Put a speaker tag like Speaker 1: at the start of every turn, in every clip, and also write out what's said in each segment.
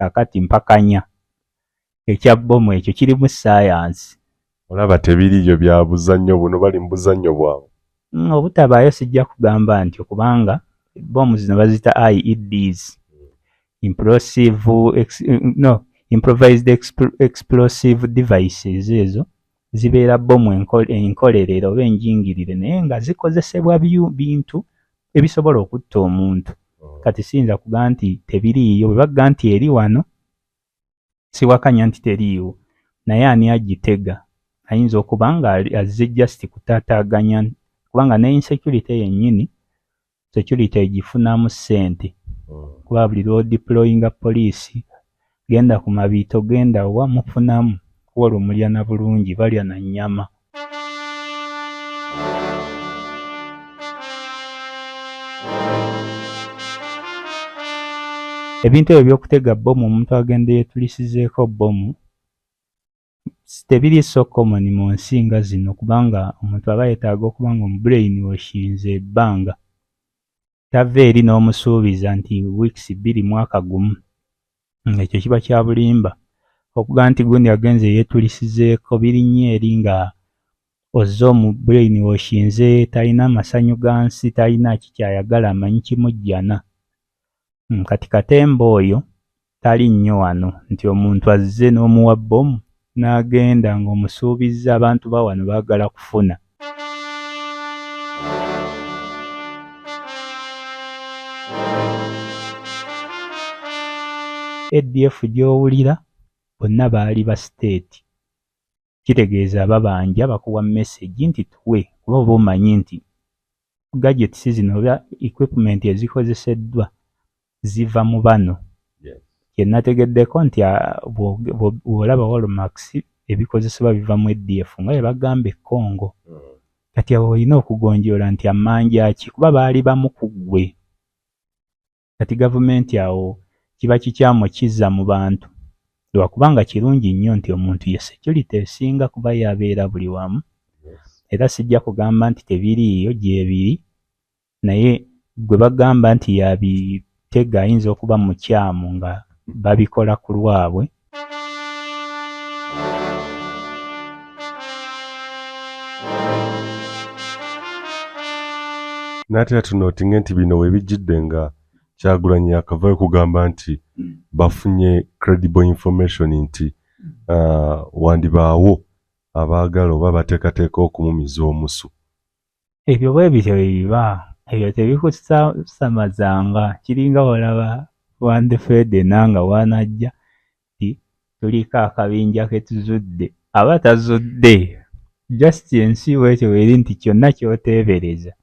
Speaker 1: kakati mpakanya ekya bbomu ekyo kiri mu science.
Speaker 2: Olaba tebiriyo bya buzannyo buno bali mu buzannyo bwabwe.
Speaker 1: Obutabaayo sijja kugamba nti kubanga bbomu zino bazita IEDs, improvised explosive devices. Ezo zibeera bbomu enkolerero oba enjingirire naye nga zikozesebwa bintu ebisobola okutta omuntu. Kati siyinza kuga nti tebiriiyo, bwe bagga nti eri wano siwakanya nti teriiwo, naye ani agitega ayinza okuba nga azze just kutaataaganya, kubanga ne insecurity yennyini security egifunamu ssente. Kuba buli lw'odeployinga poliisi, genda ku mabiito, genda wa mufunamu, kuwola omulya na bulungi, balya na nnyama. Ebintu ebyo by'okutega bbomu omuntu agenda yeetulisizeeko bbomu tebiri so common mu nsi nga zino, kubanga omuntu aba yeetaaga okuba nga omubrain washinze ebbanga. Tava eri n'omusuubiza nti weeks 2 mwaka gumu. Ekyo kiba kya bulimba. Okuga nti gundi agenze yeetulisizeeko birinnyo eri nga ozze omubrain washinze, talina masanyu ga nsi, talina kikyayagala amanyi kimujjana. Kati katemba oyo tali nnyo wano nti omuntu azze n'omuwa bbomu n'agenda ng'omusuubizza abantu ba wano baagala kufuna. ADF gy'owulira bonna baali ba state. Kitegeeza ababanja bakuwa message nti tuwe, kuba oba omanyi nti gadgets zino oba equipment ezikozeseddwa ziva mu bano. Kye nategeddeko nti bw'olaba Walmax ebikozesebwa biva mu ADF nga bwe bagamba e Congo. Kati awo olina okugonjoola nti amanja ki, kuba baali bamu ku ggwe. Kati gavumenti awo kiba kikyamu kizza mu bantu. Lwakubanga kirungi nnyo nti omuntu ye security esinga kuba yabeera buli wamu. Era sijja kugamba nti tebiriiyo gyebiri, naye gwe bagamba nti yabitega ayinza okuba mukyamu nga babikola ku lwabwe.
Speaker 2: N'ate tunootinge nti bino we bijjidde nga Kyagulanyi yakavayo kugamba nti bafunye credible information nti wandibaawo abaagala oba bateekateeka okumumiza omusu.
Speaker 1: Ebyo bwe bityo biba, ebyo tebikusamazanga. Kiringa olaba Wandefede nanga wanajja ti tuliko akabinja ke tuzudde, aba tazudde. Just ensi bwetyo weri nti kyonna ky'oteebereza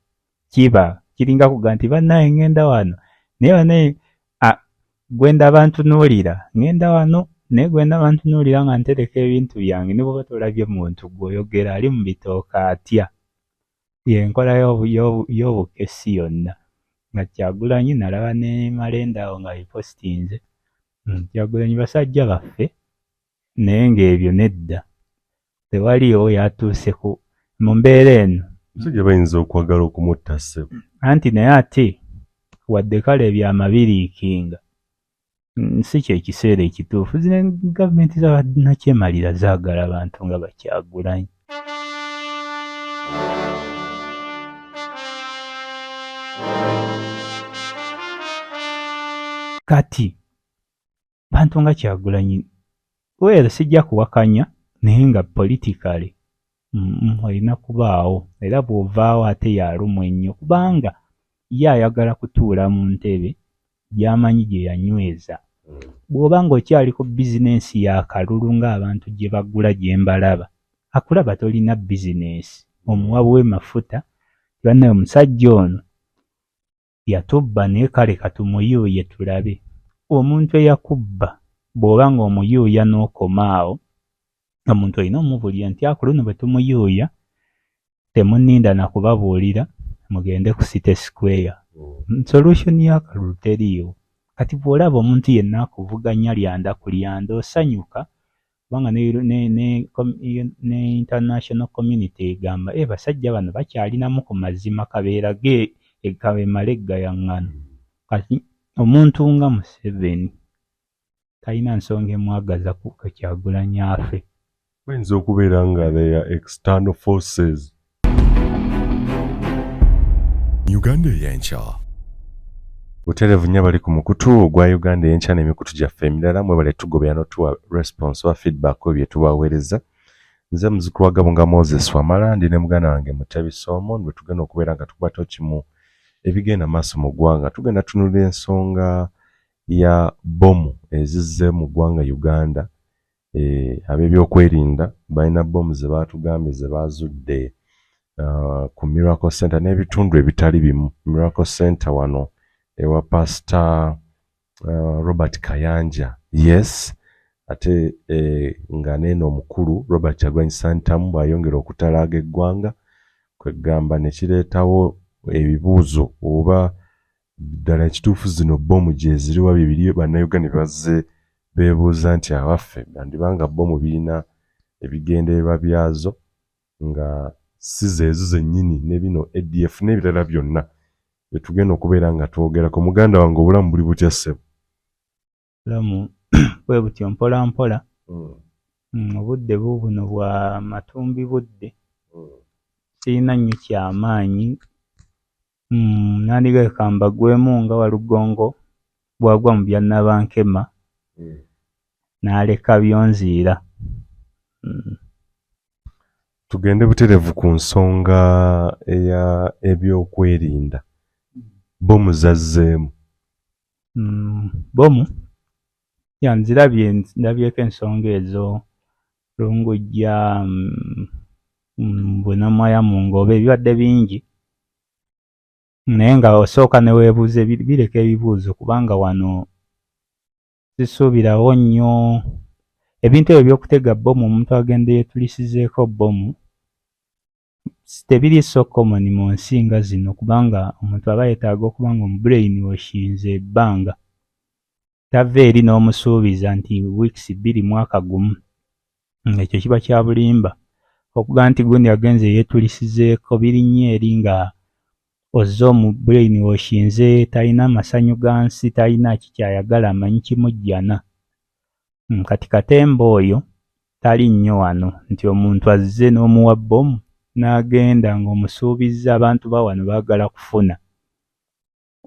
Speaker 1: kiba. Kiringa kuga nti bannaye ngenda wano naye banaye gwenda abantu nuulira ngenda wano naye gwenda abantu nuulira nga ntereka ebintu byange, ne bw'oba tolabye muntu gw'oyogera ali mu bitooka atya. Yenkola y'obukesi yonna. Nga Kyagulanyi nalaba ne Malenda awo nga bipostinze. Kyagulanyi basajja baffe naye ng'ebyo nedda. Tewaliyo yatuuse mu mbeera eno.
Speaker 2: Basajja bayinza okwagala okumutta ssebo.
Speaker 1: Anti naye ate wadde kale ebyamabiriikinga si kye kiseera ekituufu. Zino gavumenti z'abannakyemalira zaagala abantu nga Bakyagulanyi. Kati bantu nga Kyagulanyi sijja kuwakanya naye nga politically olina kubaawo, era bw'ovaawo ate yalumwa ennyo kubanga ye ayagala kutuula mu ntebe gy'amanyi gye yanyweza. Bw'oba ng'okyali ku bizinensi ya kalulu ng'abantu gye bagula gye mbalaba, akulaba tolina bizinensi. Omuwa w'emafuta bannaye omusajja ono yatubba naye kale katumuyuuye tulabe. Omuntu eyakubba bw'oba ng'omuyuuya n'okomaawo, omuntu olina omubulira nti akuluno bwe tumuyuuya temunninda na kubabuulira mugende ku City Square. Solution y'akalulu teriiwo. Kati bw'olaba omuntu yenna akuvuganya lyanda ku lyanda osanyuka, kubanga ne international community egamba basajja bano bakyalinamu ku mazima kabeera ge ekabemala eggayaŋŋano. Kati omuntu nga Museveni talina nsonga emwagaza ku Kyagulanyi afe.
Speaker 2: Bayinza okubeera nga they are external forces.
Speaker 3: Uganda Eyenkya.
Speaker 2: Butereevu nnyo bali ku mukutu ogwa Uganda Eyenkya n'emikutu gyaffe emirala mwebale tugobera n'otuwa response wa feedback bye tubaweereza. Nze muzukulu wa Gabunga Moses Wamala ndi ne muganda wange Mutabi Solomon bwe tugenda okubeera nga tukuba tokimu ebigenda maaso mu ggwanga. Tugenda tunulira ensonga ya Bbomu ezizze mu ggwanga Uganda. Ab'ebyokwerinda balina bbomu ze baatugambye ze baazudde ku Miracle Center n'ebitundu ebitali bimu. Miracle Center wano ewa Pastor Robert Kayanja. Yes. Ate nga neno omukulu Robert Kyagulanyi Santamu bw'ayongera okutalaaga eggwanga kwegamba ne kireetawo ebibuuzo oba ddala ekituufu zino bbomu gye ziriwa bibiri bannayuganda ne bazze beebuuza nti abaffe bandibanga bbomu birina ebigendererwa byazo nga si zeezo zennyini ne bino ADF n'ebirala byonna bye tugenda okubeera nga twogerako. Muganda wange obulamu buli butya ssebo?
Speaker 1: Obulamu bwe butyo mpola mpola. Obudde buubuno bwa matumbi budde. Sirina nnyo kyamaanyi. Nandigeka mbagwemu nga Walugongo bwagwa mu bya Nabankema n'aleka byonziira.
Speaker 2: Tugende butereevu ku nsonga eya ebyokwerinda. Bbomu zazzeemu.
Speaker 1: Bbomu ndabyeko ensonga ezo Lungujja, Bwenamwaya mu Ngobe ebibadde bingi. Naye nga osooka ne weebuuze bireka ebibuuzo kubanga wano zisuubirawo nnyo ebintu ebyo by'okutega bbomu omuntu agenda yeetulisizeeko bbomu tebiri so common mu nsi nga zino kubanga omuntu aba yeetaaga okuba nga omubrain washinze ebbanga tava eri n'omusuubiza nti weeks 2 mwaka gumu. Ekyo kiba kya bulimba okuga nti gundi agenze yeetulisizeeko birinnyo eri nga ozze omubrain washinze talina masanyu ga nsi talina kikyayagala amanyi kimujjana. Kati katemba oyo tali nnyo wano nti omuntu azze n'omuwa bbomu n'agenda ng'omusuubizza abantu ba wano baagala kufuna.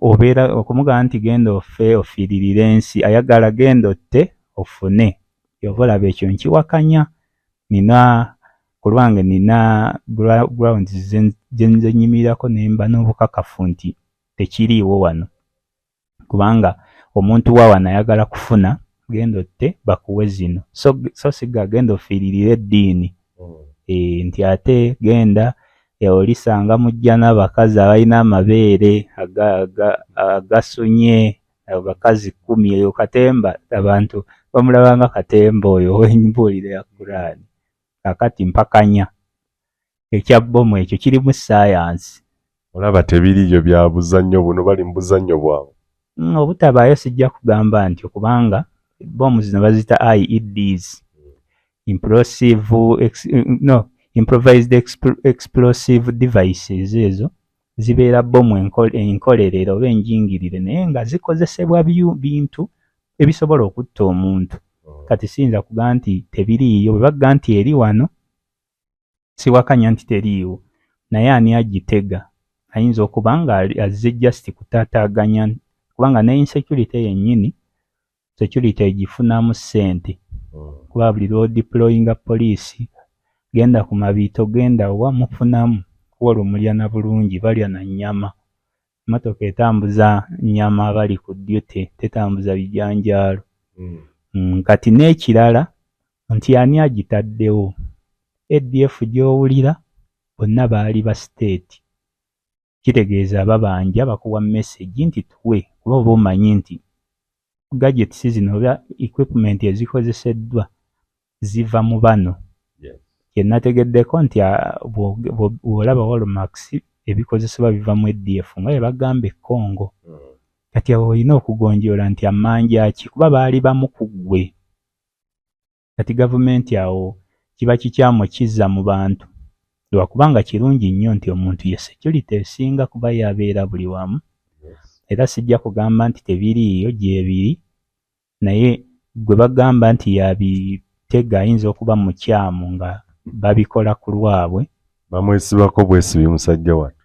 Speaker 1: Obeera okumugamba nti genda offe ofiiririre ensi ayagala genda otte ofune. Yova olaba ekyo nkiwakanya. Ku lwange nina grounds gye nze nnyimirirako ne mba n'obukakafu nti tekiriiwo wano kubanga omuntu wa wano ayagala kufuna genda otte bakuwe zino so siga genda ofiiririre eddiini nti ate genda olisanga mujja n'abakazi abalina amabeere agasunye abakazi 10 eyo katemba abantu bamulabanga katemba oyo w'embuulire ya Qur'ani. Kakati mpakanya ekya bbomu ekyo kiri mu science.
Speaker 2: Olaba tebiriyo bya buzannyo buno bali mu buzannyo bwabwe.
Speaker 1: Obutabaayo sijja kugamba nti kubanga bbomu zino bazita IEDs, improvised explosive devices. Ezo zibeera bbomu enkolerere oba enjingirire naye nga zikozesebwa bintu ebisobola okutta omuntu. Kati siyinza kuga nti tebiriiyo, bwe bagga nti eri wano siwakanya nti teriiwo naye ani agitega ayinza okuba nga azze just kutaataaganya kubanga ne insecurity yennyini security egifunamu ssente kuba buli lw'odeployinga poliisi genda ku mabiito genda wa mufunamu kuwolumulya na bulungi balya na nnyama. Emmotoka etambuza nnyama bali ku duty tetambuza bijanjaalo. Kati n'ekirala nti ani agitaddewo ADF gy'owulira bonna baali ba state. Kitegeeza ababanja bakuwa message nti tuwe kuba oba omanyi nti gadgets zino oba equipment ezikozeseddwa ziva mu bano. Kye nategeddeko nti bw'olaba Walmax ebikozesebwa biva mu ADF nga bwe bagamba e Congo. Kati awo olina okugonjoola nti amanja ki kuba baali bamu ku ggwe. Kati gavumenti awo kiba kikyamu kizza mu bantu lwakubanga kirungi nnyo nti omuntu ye security esinga kuba yabeera buli wamu. Era sijja kugamba nti tebiriiyo gyebiri naye gwe bagamba nti yabitega ayinza okuba mukyamu nga babikola ku lwabwe.
Speaker 2: Bamwesibako bwesibi musajja wattu.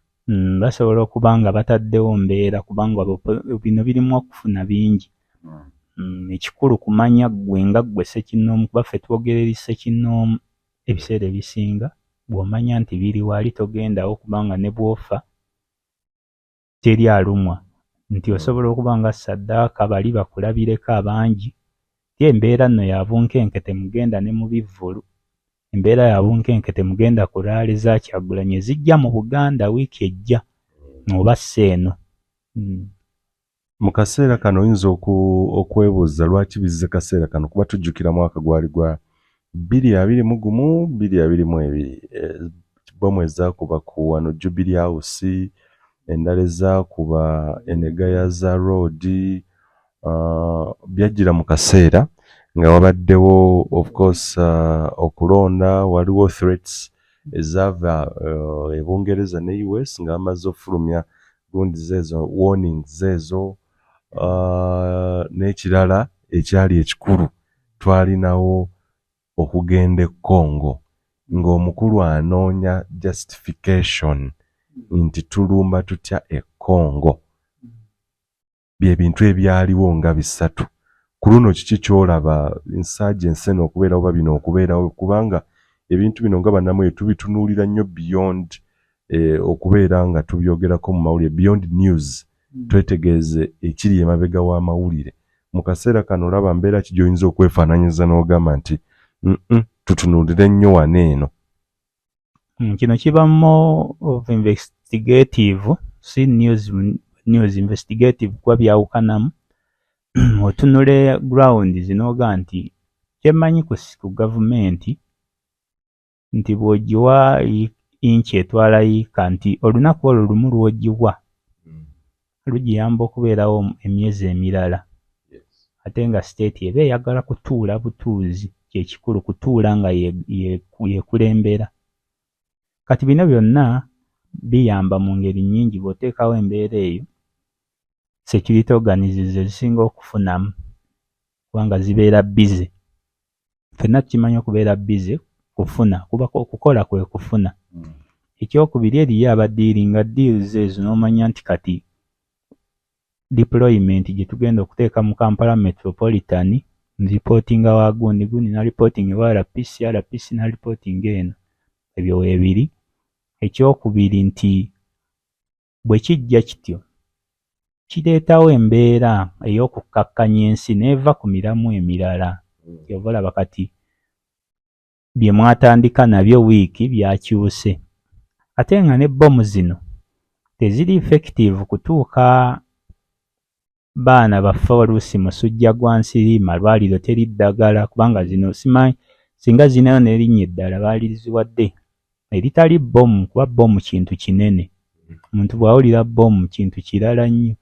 Speaker 1: Basobola okuba nga bataddewo mbeera kubanga bino birimu okufuna bingi. Ekikulu kumanya ggwe nga ggwe ssekinnoomu, kuba ffe twogera eri ssekinnoomu ebiseera ebisinga. Bw'omanya nti biri wali togendawo kubanga ne bw'ofa teri alumwa, nti osobola okuba nga ssaddaaka bali bakulabireko abangi. Embeera nno ya bunkenke temugenda ne mu bivvulu. Embeera ya bunkenke temugenda ku laale za Kyagulanyi zijja mu Buganda wiiki ejja oba sseeno.
Speaker 2: Mu kaseera kano oyinza okwebuuza lwaki bizze kaseera kano, kuba tujjukira mwaka gwali gwa 2021 2022. Bbomu ezaakuba ku wano Jubilee House, endala ezaakuba Enegayaza Road, byajjira mu kaseera nga wabaddewo of course okulonda, waliwo threats ezaava Ebungereza ne US nga bamaze ofulumya gundi zezo warnings zezo. N'ekirala ekyali ekikulu twalinawo okugenda e Congo ng'omukulu anoonya justification nti tulumba tutya e Congo. Bye bintu ebyaliwo nga bisatu. Ku luno kiki kyolaba insurgency eno okubeerawo oba bino okubeerawo, kubanga ebintu bino nga bannamwe tubitunuulira nnyo beyond okubeera nga tubyogerako mu mawulire, beyond news. Twetegeeze ekiri emabega w'amawulire. Mu kaseera kano olaba mbeera ki gy'oyinza okwefaananyiza n'ogamba nti tutunuulire nnyo wano eno.
Speaker 1: Kino kiba more of investigative, si news investigative kuba byawukanamu. Otunule ground zinooga nti kyemanyi ku gavumenti nti bw'ogiwa inchi etwala yiika nti olunaku olwo lumu lw'ogiwa lugiyamba okubeerawo emyezi emirala. Ate nga state eba eyagala kutuula butuuzi, kyekikulu kutuula nga yekulembera. Kati bino byonna biyamba mu ngeri nnyingi. Bw'oteekawo embeera eyo, security organizations ezisinga okufunamu kubanga zibeera busy. Ffenna tukimanyi okubeera busy kufuna, kuba okukola kwe kufuna. Ekyokubiri eriyo abadiiringa deals ezo n'omanya nti kati deployment gye tugenda okuteeka mu Kampala Metropolitan, reportinga wa gundi na reporting wa RPC na reporting eno. Ebyo weebiri. Ekyokubiri nti bwe kijja kityo kireetawo embeera ey'okukkakkanya ensi n'eva ku miramu emirala. Kyova olaba kati bye mwatandika nabyo wiiki byakyuse. Ate nga ne bbomu zino teziri effective kutuuka baana baffe oluusi musujja gwa nsiri, malwaliro teri ddagala, kubanga zino simanyi singa zinayo n'erinnya eddala baali ziwadde eritali bbomu, kuba bbomu kintu kinene. Omuntu bw'awulira bbomu kintu kirala nnyo.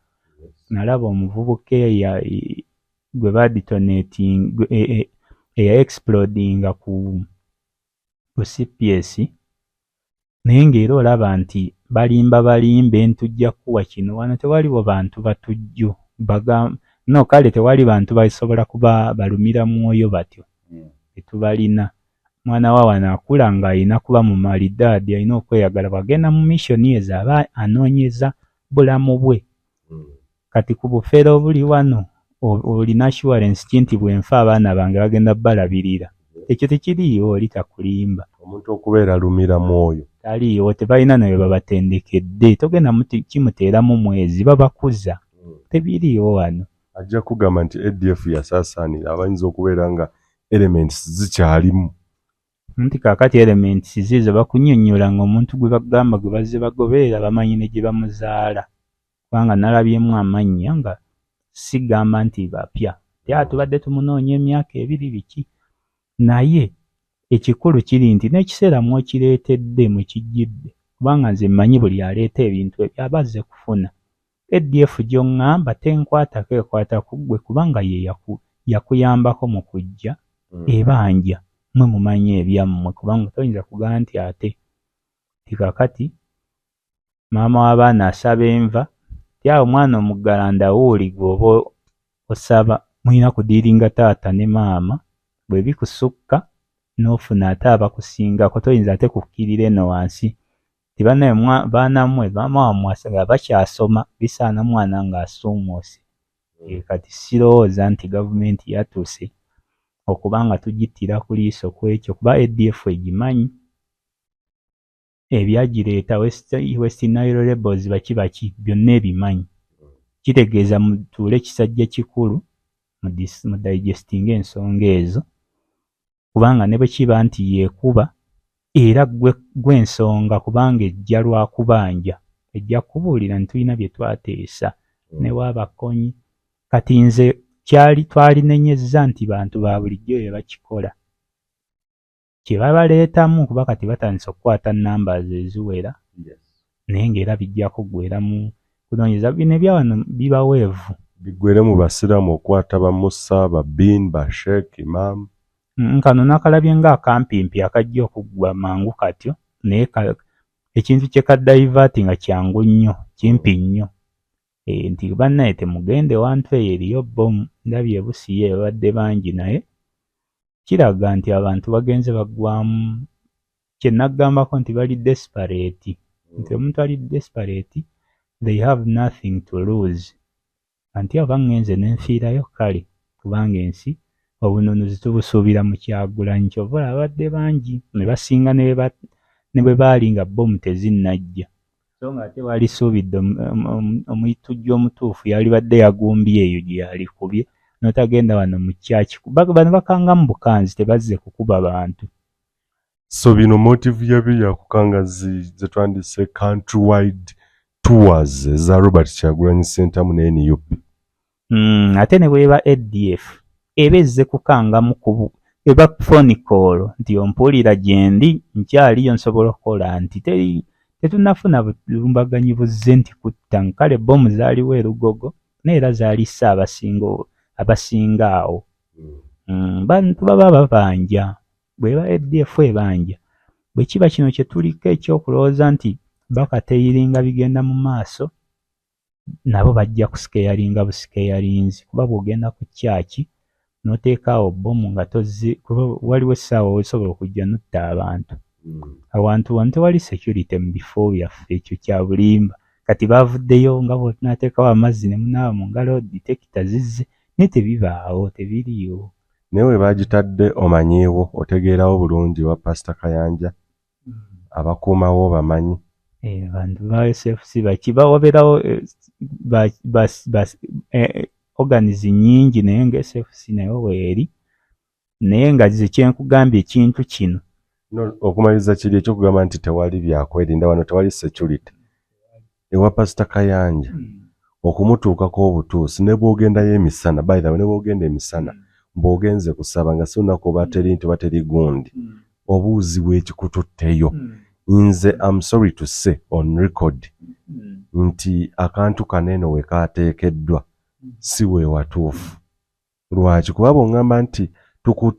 Speaker 1: Nalaba omuvubuka gwe baditonating eya explodinga ku CPS, naye ng'era olaba nti balimba tujja kuwa kino. Wano tewaliwo bantu batujju no kale tewali bantu basobola kuba balumira mwoyo batyo tetubalina. Mwana wa wano akula nga alina kuba mu malidaadi, alina okweyagala, bwagenda mu missioni ezo aba anoonyeza bulamu bwe. Kati ku bufeero obuli wano olina assurance nti bwenfa abaana bange bagenda balabirira. Ekyo tekiriiwo, oli takulimba.
Speaker 2: Omuntu okubeera alumira mwoyo
Speaker 1: taliiwo, tebalina naye babatendekedde. Togenda kimuteeramu mwezi, babakuza. Tebiriiwo wano.
Speaker 2: Ajja kugamba nti ADF yasaasaanira abayinza okubeera nga elements zikyalimu.
Speaker 1: Nti kaakati elements zizo bakunnyonnyola ng'omuntu gwe bagamba gwe bazze bagoberera bamanyi ne gye bamuzaala. Kubanga nalabyemu amannya nga sigamba nti bapya. Tubadde tumunoonya emyaka 2 biki. Naye ekikulu kiri nti n'ekiseera mwokireetedde mwekijjidde, kubanga nze mmanyi buli aleeta ebintu ebyo abazze kufuna. ADF gy'oŋŋamba tenkwatako, ekwata ku ggwe kubanga ye yakuyambako mu kujja ebanja. Mwe mumanyi ebyammwe, kubanga toyinza kugamba nti ate tikakati maama w'abaana asaba enva, tyawo omwana omuggalanda wuuli gw'oba osaba mulina kudiiringa taata ne maama bwe bikusukka n'ofuna ate abakusingako toyinza ate kukkirira eno wansi baana mmwe maama wammwe bakyasoma bisaana mwana ng'asuumuuse. Kati sirowooza nti gavumenti yatuuse okuba nga tugittira ku liiso ku ekyo kuba ADF egimanyi ebyagireeta West Nile Rebels baki byonna ebimanyi. Kitegeeza mutuule kisajja kikulu mu digesting ensonga ezo kubanga ne bwe kiba nti yeekuba era gw'ensonga kubanga ejja lwakubanja ejja kubuulira nti tulina bye twateesa ne waabakonyi. Kati nze twalinenyezza nti bantu ba bulijjo bye bakikola kye babaleetamu kuba kati batandise okukwata numbers eziwera naye ng'era bijja kuggwera mu kunoonyeza bino ebyawano bibaweevu
Speaker 2: biggwere mu basiraamu okwata ba Musa ba Bin ba Sheikh Imam.
Speaker 1: Kano nakalabye ng'akampimpi akajja okuggwa mangu katyo naye ekintu kye kadayivati nga kyangu nnyo kimpi nnyo nti bannaye temugende wantu eyo eriyo bbomu ndabye Busiye babadde bangi naye kiraga nti abantu bagenze baggwamu kye naggambako nti bali desperate nti omuntu ali desperate they have nothing to lose anti aba ngenze n'enfiirayo kale kubanga ensi obununuzi tubusuubira mu Kyagulanyi kyova abadde bangi ne basinga ne bwe baali nga bbomu tezinnajja so nga ate wali suubidde omuyitujja omutuufu yali badde yagumbye eyo gye yali kubye n'otagenda wano mu kyaki bano bakanga mu bukanzi tebazze kukuba bantu.
Speaker 2: So bino motive yabyo yakukanga ze twandise countrywide tours eza Robert Kyagulanyi Center mu NUP.
Speaker 1: Ate ne bweba ADF eba ezze kukanga mu kubu eba phone call nti ompulira gyendi nkyaliyo nsobola okukola nti tetunafuna bulumbaganyi buzze nti kutta nkale bbomu zaaliwo erugogo neera zaalissa abasinga awo. Bantu baba babanja bweba ADF ebanja bwe kiba kino kye tuliko ekyokulowooza nti bakateyiringa bigenda mu maaso nabo bajja kusikeyalinga busikeyalinzi kuba bw'ogenda ku kyaki n'oteekaawo bbomu nga kuba waliwo essaawa weesobola okujja n'otta abantu. Awantu wano tewali security mu bifo byaffe ekyo kya bulimba kati baavuddeyo nga bw'otunaateekawo amazzi ne munaaba mu ngalo detector zizze naye tebibaawo tebiriiwo.
Speaker 2: Naye we baagitadde omanyiiwo otegeerawo bulungi wa Pastor Kayanja abakuumawo bamanyi.
Speaker 1: Abantu ba SFC bakibawooberawo organizi nnyingi naye nga SFC nayo weeri naye nga ze kyenkugambye ekintu kino
Speaker 2: okumaliza kiri ekyokugamba nti tewali byakwerinda wano tewali security ewa Pastor Kayanja okumutuukako obutuusi ne bw'ogendayo emisana by the way ne bw'ogenda emisana bw'ogenze kusaba nga si lunaku oba teri nti oba teri gundi obuuzibwa ekikututteyo. Nze I'm sorry to say on record nti akantu kaneeno we kaateekeddwa si we watuufu. Lwaki? Kuba bw'oŋŋamba nti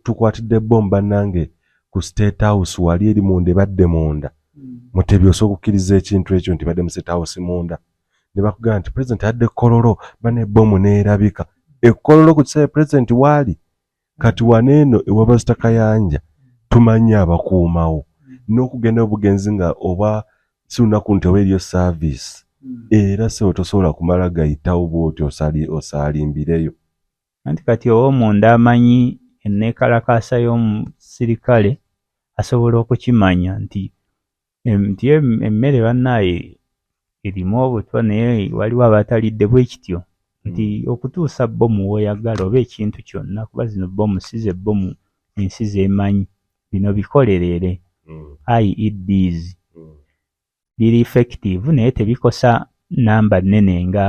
Speaker 2: tukwatidde bbomu bannange ku State House wali eri munda ebadde munda Mutebi osobola okukkiriza ekintu ekyo nti badde mu State House munda ne bakugamba nti President adde Kololo bane bbomu neerabika ekkololo ku kiseera President waali kati waneeno ewa Pastor Kayanja tumanyi abakuumawo n'okugenda obugenzi nga oba si lunaku nti oba eriyo service era se tosobola kumala gayitawo bw'oti osaalimbireyo.
Speaker 1: Anti kati ow'omunda amanyi enneekalakaasa y'omusirikale asobola okukimanya nti emmere bannaaye erimu obutwa naye waliwo abatalidde bwe kityo nti okutuusa bbomu w'oyagala oba ekintu kyonna kuba zino bbomu si ze bbomu ensi zeemanyi bino bikolerere IEDs biri effective naye tebikosa namba nnene nga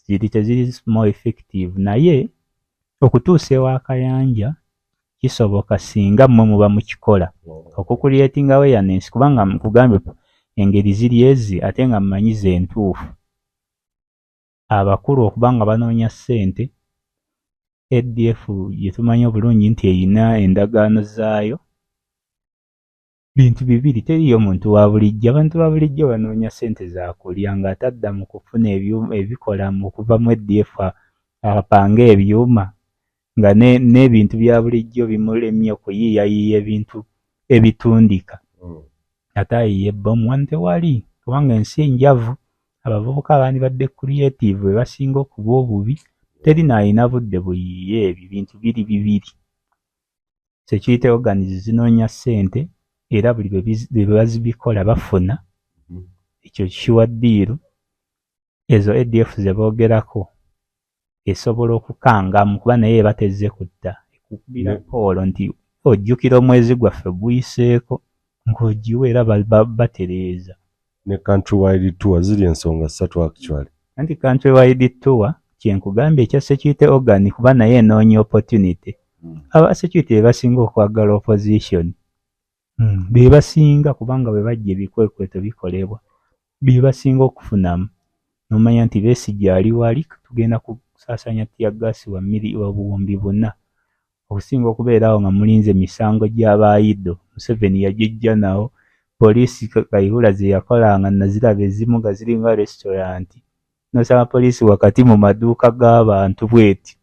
Speaker 1: teziri more effective naye okutuusa ewa Kayanja kisoboka singa mmwe muba mukikola okucreating awareness kubanga nkugambye engeri ziri ezi ate nga mmanyi ze ntuufu. Abakulu okuba nga banoonya ssente ADF gye tumanyi obulungi nti eyina endagaano zaayo bintu bibiri teriyo omuntu wa bulijjo abantu ba bulijjo banoonya ssente za kulya ng'atadda mu kufuna ebikola mu kuva mu ADF apanga ebyuma nga n'ebintu bya bulijjo bimulemye okuyiiyayiiya ebintu ebitundika. Ate ayiiya ebbomu wano tewali kubanga ensi njavu. Abavubuka abandibadde creative we basinga okuba obubi. Teri n'alina budde buyiiye ebyo bintu biri bibiri. Security organizations zinoonya ssente era buli bwe bazibikola bafuna. Ekyo kiwaddiiru. Ezo ADF ze boogerako esobola okukangamu kuba naye batezze kutta. Ekukubira poolo nti ojjukira omwezi gwaffe guyiseeko ng'ogiwa era batereeza.
Speaker 2: Ne countrywide tour ziri ensonga ssatu actually.
Speaker 1: Anti countrywide tour kyenkugambye ekya security organ kuba naye enoonya opportunity. Aba security be basinga okwagala opposition. Be basinga kubanga bwe bajja ebikwekweto bikolebwa. Be basinga okufunamu. Nomanya nti Besigye ali wali tugenda kusaasanya tiyagasi wa buwumbi 4. Okusinga okubeerawo nga mulinze misango gy'abaayido. Museveni yagijja nawo. Poliisi Kayihura ze yakolanga naziraba ezimu nga ziringa restaurant. Nosaba poliisi wakati mu maduuka g'abantu bweti.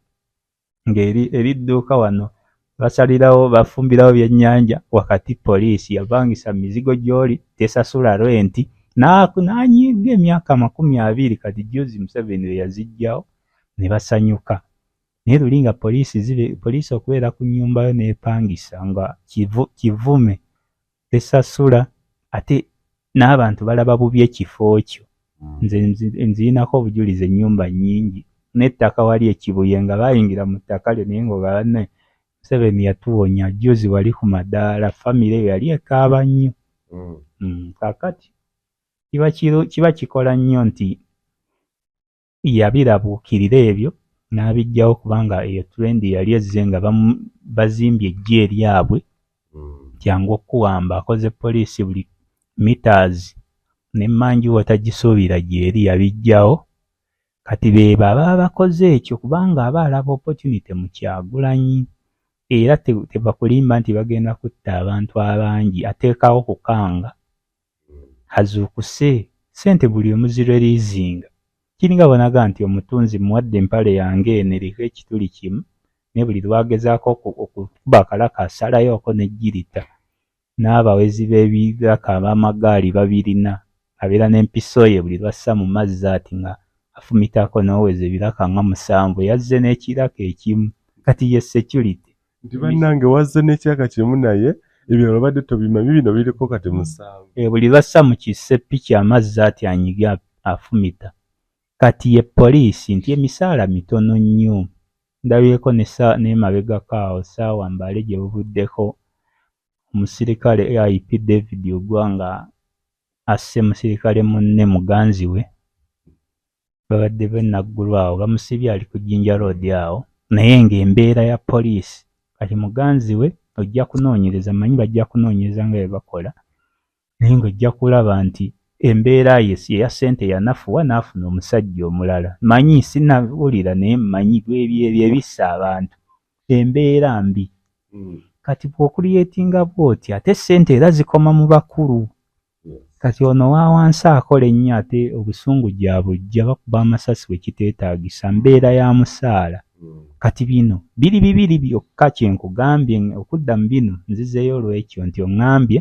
Speaker 1: Ng'eri dduuka wano basalirawo bafumbirawo byennyanja wakati poliisi yabangisa mizigo gy'oli tesasula renti. N'anyiiga emyaka 20 kati juzi Museveni we yazijjawo ne basanyuka. Naye lulinga poliisi okubeera ku nnyumba yo n'epangisa nga kivume tesasula ate n'abantu balaba bubi ekifo kyo. Nze nzirinako obujulizi ennyumba nnyingi n'ettaka wali ekibuye nga bayingira mu ttaka lyo naye ng'ogabane Museveni yatuwonya juzi wali ku madaala famire eyo yali ekaaba nnyo. Kakati kiba kikola nnyo nti yabirabuukirira ebyo n'abijjawo kubanga eyo trend yali ezze nga bazimbye ejje eryabwe kyangu okuwamba akoze poliisi buli meters n'emmanju wotagisuubira gyeri yabijjawo. Kati be baba bakoze ekyo kubanga aba alaba opportunity mu Kyagulanyi era tebakulimba nti bagenda kutta abantu abangi ateekawo kukanga hazuukuse ssente buli omuzireliizinga. Kiringa bonaga nti omutunzi muwadde empale yange eno eriko ekituli kimu ne buli lwagezaako okukuba akalaka asalayooko n'ejjirita. N'abawezi b'ebiraka ab'amagaali babirina abeera n'empiso ye buli lwassa mu mazzi ati nga afumitako n'oweza ebiraka nga 7 yazze n'ekiraka ekimu kati ye security.
Speaker 2: Nti bannange wazze n'ekiraka kimu naye ebyo obadde tobimanyi bino biriko kati 7.
Speaker 1: Buli lwassa mu kiseppi ky'amazzi ati anyiga afumita. Kati ye poliisi nti emisaala mitono nnyo. Ndabyeko n'emabegako awo ssaawa mbale gye buvuddeko omusirikale AIP David Ugwanga asse musirikale munne muganzi we. Babadde benaggulwa awo bamusibye ali ku Jinja Road awo naye ng'embeera ya poliisi kati muganzi we ojja kunoonyereza manyi bajja kunoonyereza nga bwe bakola naye ng'ojja kulaba nti embeera ya ssente yanafuwa n'afuna omusajja omulala. Manyi sinnawulira naye manyi bye bissa abantu embeera mbi. Kati bw'okuliyetinga bw'oti ate ssente era zikoma mu bakulu. Kati ono wa wansi akola ennyo ate obusungu gyabujja bakuba amasasi we kiteetaagisa mbeera ya musaala. Kati bino biri bibiri byokka kyenkugambye okudda mu bino nzizeeyo olw'ekyo nti oŋŋambye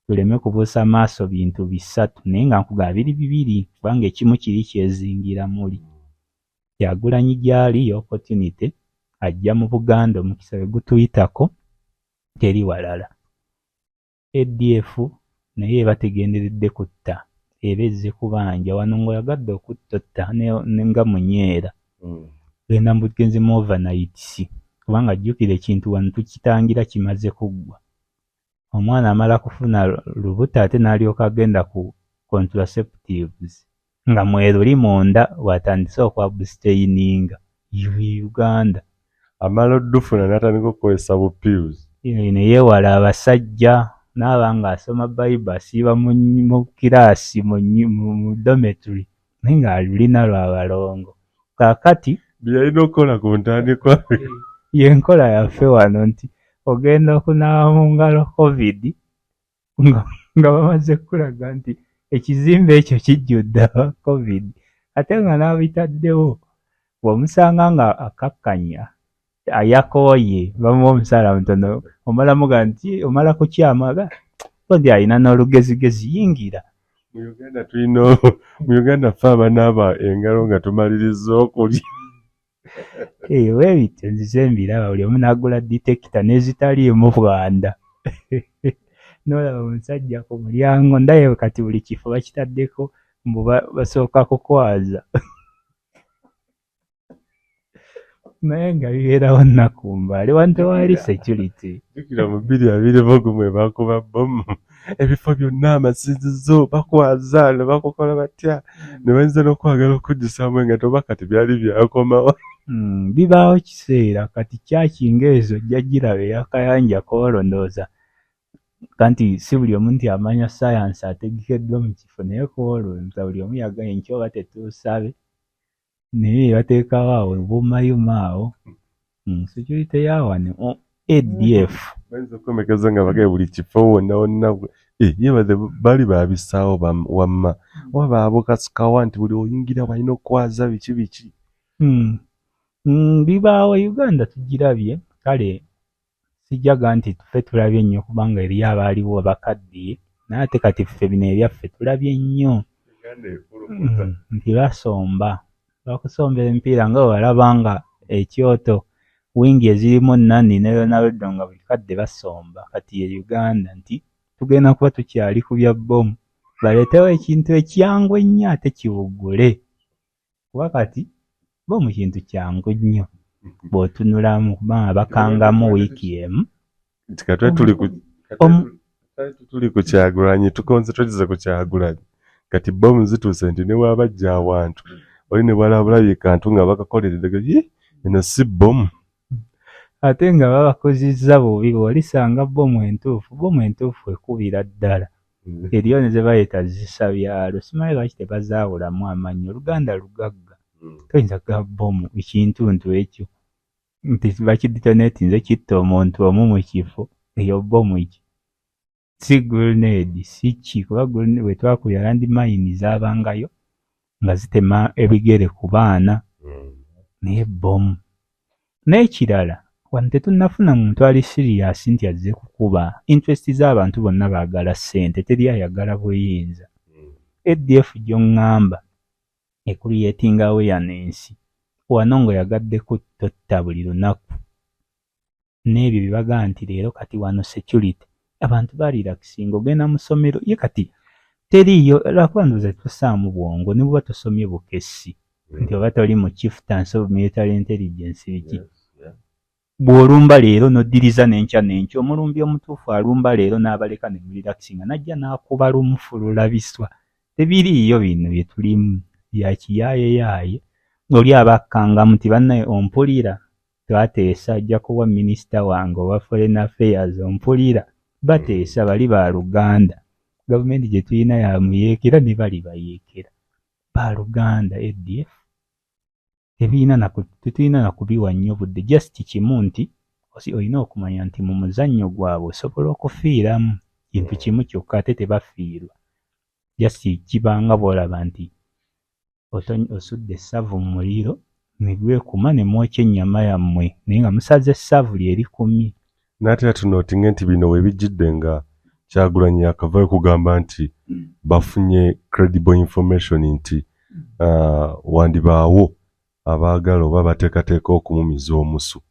Speaker 1: tuleme kubuusa maaso bintu bisatu naye nga nkugamba biri bibiri kubanga ekimu kiri kyezingira muli. Kyagulanyi gy'ali opportunity ajja mu Buganda omukisa bwe gutuyitako teri walala. ADF naye bategenderedde kutta eba ezze kubanja wano ng'oyagadde okuttotta nga munyeera. Genda mu bugenzi mu overnight kubanga jjukira ekintu wano tukitangira kimaze kuggwa. Omwana amala kufuna lubuto ate n'alyoka agenda ku contraceptives nga mweruli munda watandise okwabustaininga Uganda.
Speaker 2: Amala oddufuna n'atandika okukozesa bu pills.
Speaker 1: Ne yeewala abasajja n'aba ng'asoma Bible asiiba mu kiraasi mu dormitory naye ng'alulina lw'abalongo. Kaakati
Speaker 2: byalina okukola ku ntandikwa
Speaker 1: y'enkola yaffe wano nti ogenda okunaaba mu ngalo COVID nga bamaze kulaga nti ekizimbe ekyo kijjudde aba COVID ate nga n'abitaddewo bw'omusanga nga akakkanya ayakooye bamuwa omusaala mutono omala muga nti omala kukyamaga ondi alina n'olugezigezi yingira.
Speaker 2: Mu Uganda ffe abanaaba engalo nga tumaliriza okulya.
Speaker 1: Weebityo nzize mbiraba buli omu n'agula ditekita n'ezitaliimu bwanda. N'olaba omusajja ku mulyango ndaye kati buli kifo bakitaddeko mbu basooka kukwaza. Naye nga bibeerawo nnaku mbaale wantu waali security.
Speaker 2: Jjukira mu 2021 bakuba bbomu ebifo byonna amasinzizo bakwaza ne bakukola batya ne bayinza n'okwagala okuddisaamu nga toba kati byali byakomawo.
Speaker 1: Bibaawo kiseera kati kyakinga ezo ojja giraba eyakayanja koolondooza kanti si buli omu nti amanya ssayansi ategekeddwa mu kifo naye koolonza buli omu yagaye enkya oba tetuusabe naye bateekawo awo bumayuma awo security yawano ADF
Speaker 2: bayinza okwemekeza nga bagaye buli kifo wonna wonna yebaze bali baabisaawo wamma oba baabukasikawa nti buli oyingira balina okwaza biki.
Speaker 1: Bibaawo Uganda tugirabye kale sijjaga nti ffe tulabye nnyo kubanga eriyo abaaliwo bakaddiye naye ate kati ffe bino ebyaffe tulabye nnyo nti basomba bakusombera emipiira nga bwalabanga ekyoto wingi ezirimu Nani ne Ronaldo nga buli kadde basomba kati ye Uganda nti tugenda kuba tukyali ku bya bbomu baleetewo ekintu ekyangu ennyo ate kiwuggule kuba kati bbomu kintu kyangu nnyo bw'otunulamu kubanga bakangamu wiiki emu.
Speaker 2: Katwe tuli ku Kyagulanyi tukonze tugize ku Kyagulanyi kati bbomu zituuse nti ne bw'abajja awantu oli ne bwalabulayo kantu nga bakakoleredde eno si bbomu
Speaker 1: ate nga babakozizza bubi bw'olisanga bbomu entuufu ekubira ddala eriyo ne ze bayita zisa byalo simanyi lwaki tebazaawulamu amannya Oluganda lugagga toyinza kuga bbomu ekintuntu ekyo nti bakiditoneeti nze kitta omuntu omu mu kifo eyo bbomu ki si grenade si ki kuba bwe twakubya landmine zaabangayo nga zitema ebigere ku baana naye bbomu n'ekirala wano tetunnafuna muntu ali siriyasi nti azze kukuba interest z'abantu bonna baagala ssente teri ayagala buyinza. ADF gy'oŋŋamba ecreating awareness wano ng'oyagadde kutotta buli lunaku n'ebyo bye bagaa nti leero kati wano security abantu balirakisinga ogenda mu ssomero ye kati teriiyo lwakuba ndowooza tussaamu bwongo ne buba tusomye bukessi nti oba toli mu chieftains of military intelligence biki bw'olumba leero n'oddiriza n'enkya omulumbi omutuufu alumba leero n'abaleka ne mulirakisinga najja n'akuba lumufulula biswa tebiriiyo bino bye tulimu bya kiyaayeeyaaye oli abakkangamu nti bannaye ompulira twateesa ajja kuwa minisita wange owa foreign affairs ompulira bateesa bali ba Luganda gavumenti gye tulina yamuyeekera ne bali bayeekera ba Luganda ADF tetulina na kubiwa nnyo budde just kimu nti olina okumanya nti mu muzannyo gwabwe osobola okufiiramu kintu kimu kyokka ate tebafiirwa just kibanga bw'olaba nti osudde essavu mu muliro ne gwekuma ne mwokya ennyama yammwe naye nga musaze essavu lyeri kumye.
Speaker 2: N'ate tunootinge nti bino we bijjidde nga Kyagulanyi akavayo kugamba nti bafunye credible information nti wandibaawo abaagala oba bateekateeka okumumiza omusu.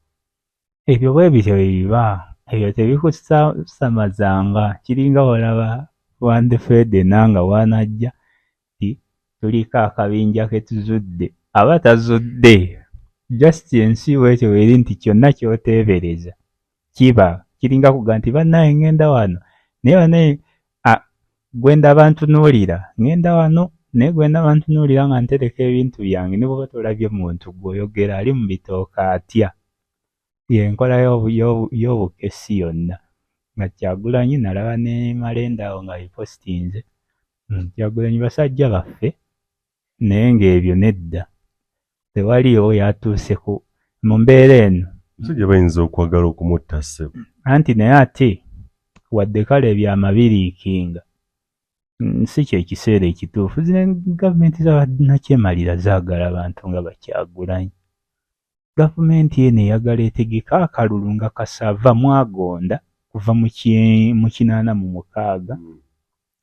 Speaker 1: Ebyo bwe bityo biba ebyo tebikusamazanga kiringa olaba wandifeede nanga wanajja ti tuliko akabinja ke tuzudde aba tazudde just ensi bwekyo weri nti kyonna kyoteebereza kiba kiringa kuga nti bannaye ngenda wano naye bane gwenda bantunuulira ngenda wano naye gwenda bantunuulira nga ntereka ebintu byange ne bw'oba tolabye muntu gw'oyogera ali mu bitooka atya yenkola y'obukessi yonna nga Kyagulanyi nalaba ne Malenda awo nga bipositinze Kyagulanyi basajja baffe naye ng'ebyo nedda tewaliyo yatuuse mu mbeera eno
Speaker 2: musajja bayinza okwagala okumutta ssebo
Speaker 1: anti naye ate wadde kale ebyamabiriikinga si kye kiseera ekituufu zino gavumenti z'abannakyemalira zaagala abantu nga Bakyagulanyi gavumenti eno eyagala etegeka akalulu nga kasava mwagonda kuva mu 86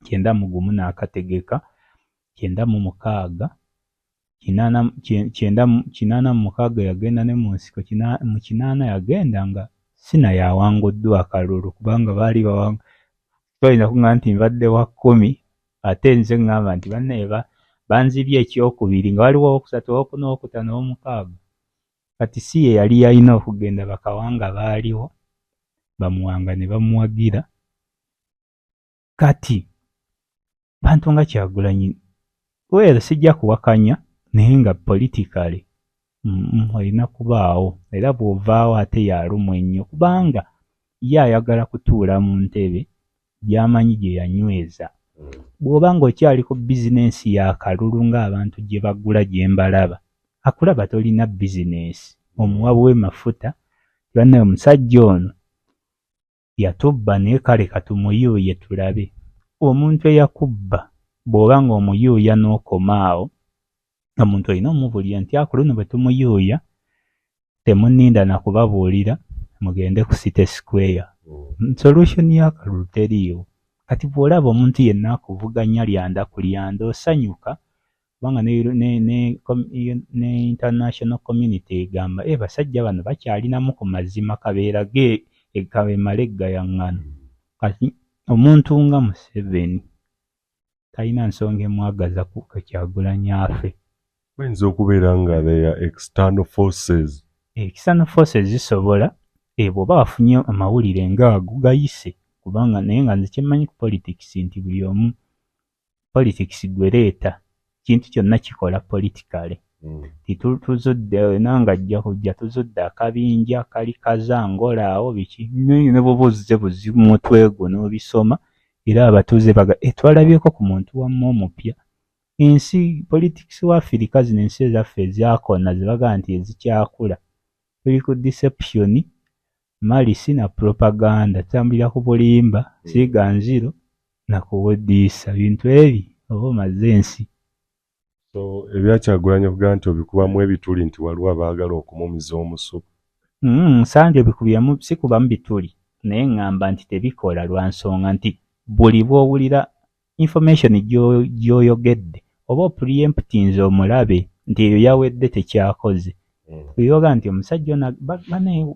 Speaker 1: 91 n'akategeka 96 86 yagenda ne mu nsiko mu 80 yagenda nga sina yawanguddwa akalulu kubanga baali tolina kuŋŋamba nti mbadde wa 10 ate nze ŋŋamba nti banne banzibye ekyokubiri nga waliwo owokusatu owokuna owokutaano owomukaaga kati si ye yali yalina okugenda bakawanga baaliwo bamuwanga ne bamuwagira kati bantu nga Kyagulanyi weero sijja kuwakanya naye nga politically olina kubaawo era bw'ovaawo ate yalumwa ennyo kubanga ye ayagala kutuula mu ntebe gy'amanyi gye yanyweza bw'oba ng'okyali ku bizinensi y'akalulu ng'abantu gye bagula gye mbalaba akulaba tolina bizinensi omuwabu w'emafuta banne omusajja ono yatubba naye kale katumuyuuye tulabe omuntu eyakubba bw'oba ng'omuyuuya n'okomaawo omuntu olina omubulira nti akuluno bwe tumuyuuya temunninda na kubabuulira mugende ku City Square solution y'akalulu teriiwo kati bw'olaba omuntu yenna akuvuganya lyanda ku lyanda osanyuka kubanga ne international community egamba basajja bano bakyalinamu ku mazima kabeera ekabemala eggayaŋŋano kati omuntu nga Museveni talina nsonga emwagaza ku Kyagulanyi afe
Speaker 2: bayinza okubeera nga they are external forces
Speaker 1: zisobola bw'oba wafunye amawulire ng'ago gayise kubanga naye nga nze kyemmanyi ku politics nti buli omu politics gwereeta kintu kyonna kikola politically tituzudde nanga ajja kujja tuzudde akabinja kali kazangolaawo biki ne bw'oba ozze buzibu mutwe gwo n'obisoma era abatuuze twalabyeko ku muntu wamma omupya ensi politics wa Afirika zino ensi ezaffe ezaakona zibaga nti ezikyakula tuli ku deception malisi na propaganda tambulira ku bulimba siganziro na kuwodiisa bintu ebi oba omaze ensi
Speaker 2: so ebyakyagulanyi okugaa nti obikubamu ebituli nti waliwo abaagala okumumiza omusu
Speaker 1: sanje obikubyamu sikubamu bituli naye ŋŋamba nti tebikola lwa nsonga nti buli bw'owulira information gy'oyogedde oba opreemptinze omulabe nti eyo yawedde tekyakoze tuyoga nti omusajja ono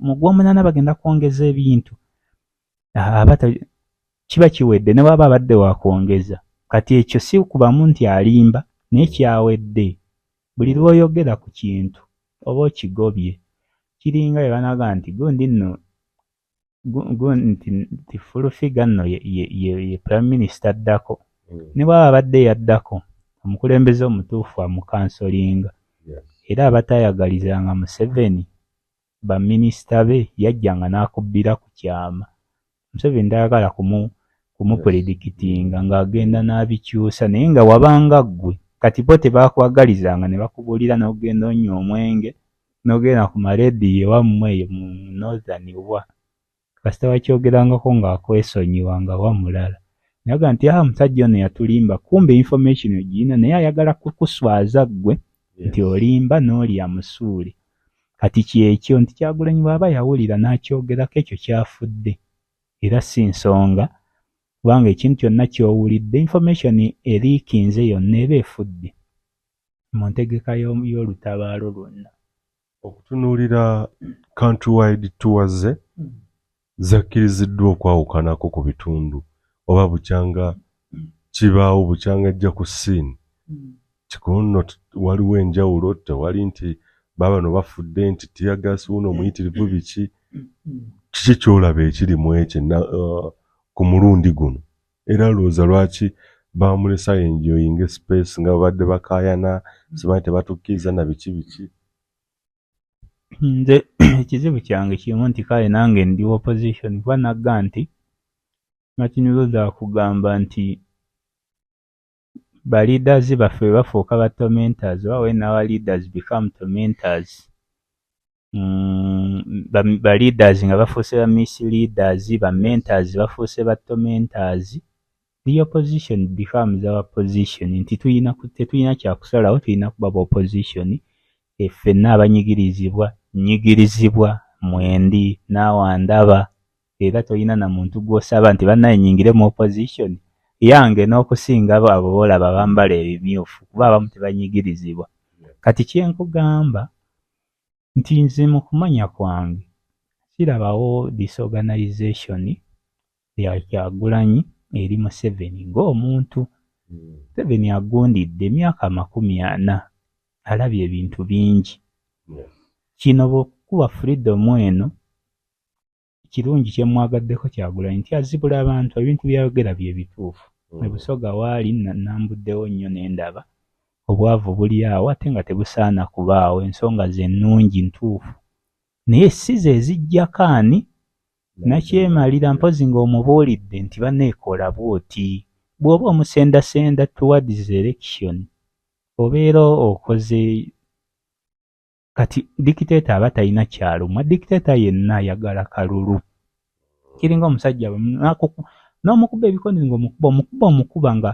Speaker 1: mu gw'omunaana bagenda kwongeza ebintu kiba kiwedde ne waba abadde wakwongeza kati ekyo si kubamu nti alimba naye kyawedde buli lw'oyogera ku kintu oba okigobye kiringa bwe banaga nti gundi nno nti fulufiga nno ye prime minister addako ne bwaba abadde yaddako omukulembeze omutuufu amukansolinga era abatayagalizanga Museveni baminisita be yajjanga n'akubbira ku kyama Museveni tayagala kumupredikitinga ng'agenda n'abikyusa naye nga wabanga ggwe kati bo tebakwagalizanga ne bakubuulira n'ogenda onywa omwenge n'ogenda ku marediyo ewammwe eyo mu northern wa kasita wakyogerangako ng'akwesonyiwa nga wamulala nayaga nti omusajja ono yatulimba kumbe information ogirina naye ayagala kukuswaza ggwe nti olimba n'olya musuuli kati kyekyo nti Kyagulanyi bw'aba yawulira n'akyogerako ekyo kyafudde era si nsonga kubanga ekintu kyonna ky'owulidde information eriikinze yonna eba efudde mu ntegeka y'olutabaalo lwonna
Speaker 2: okutunuulira countrywide tours zakkiriziddwa okwawukanako ku bitundu oba bukyanga kibaawo bukyanga ajja ku ssiini kikono waliwo enjawulo tewali nti baabano bafudde nti tiyagasi wuuno omuyitirivu biki kiki kyolaba ekiri mu ekyo ku mulundi guno era lowooza lwaki bamulesa enjoyinga space nga babadde bakaayana simanyi tebatukkiriza na biki
Speaker 1: nze ekizibu kyange kimu nti kale nange ndi opposition kuba nagga nti matinibuza kugamba nti ba leaders baffe bafuuka ba tormentors oba when our leaders become tormentors ba leaders nga bafuuse ba misleaders ba mentors bafuuse ba tormentors the opposition becomes our position nti tetulina kyakusalawo tulina kuba ba opposition effenna abanyigirizibwa nyigirizibwa mwendi n'awandaba era toyina na muntu gw'osaba nti bannaye nyingire mu opposition yange n'okusinga abo boolaba bambala ebimyufu kuba abamu tebanyigirizibwa. Kati kyenkugamba nti nze mu kumanya kwange kirabawo disorganization ya Kyagulanyi eri Museveni ng'omuntu. Museveni agundidde emyaka 40 alabye ebintu bingi. Kino bw'okuba freedom eno kirungi kyemwagaddeko Kyagulanyi nti azibula abantu ebintu byayogera bye bituufu. Ne Busoga waali nambuddewo nnyo n'endaba obwavu buli awo ate nga tebusaana kubaawo ensonga ze nnungi ntuufu naye si ze zijjakaani nakyemalira mpozi ng'omubuulidde nti banneekola bw'oti bw'oba omusendasenda towards election obeera okoze. Kati dikiteeta aba talina kyalumwa, dikiteeta yenna ayagala kalulu. Kiringa omusajja n'omukuba ebikondi ng'omukuba nga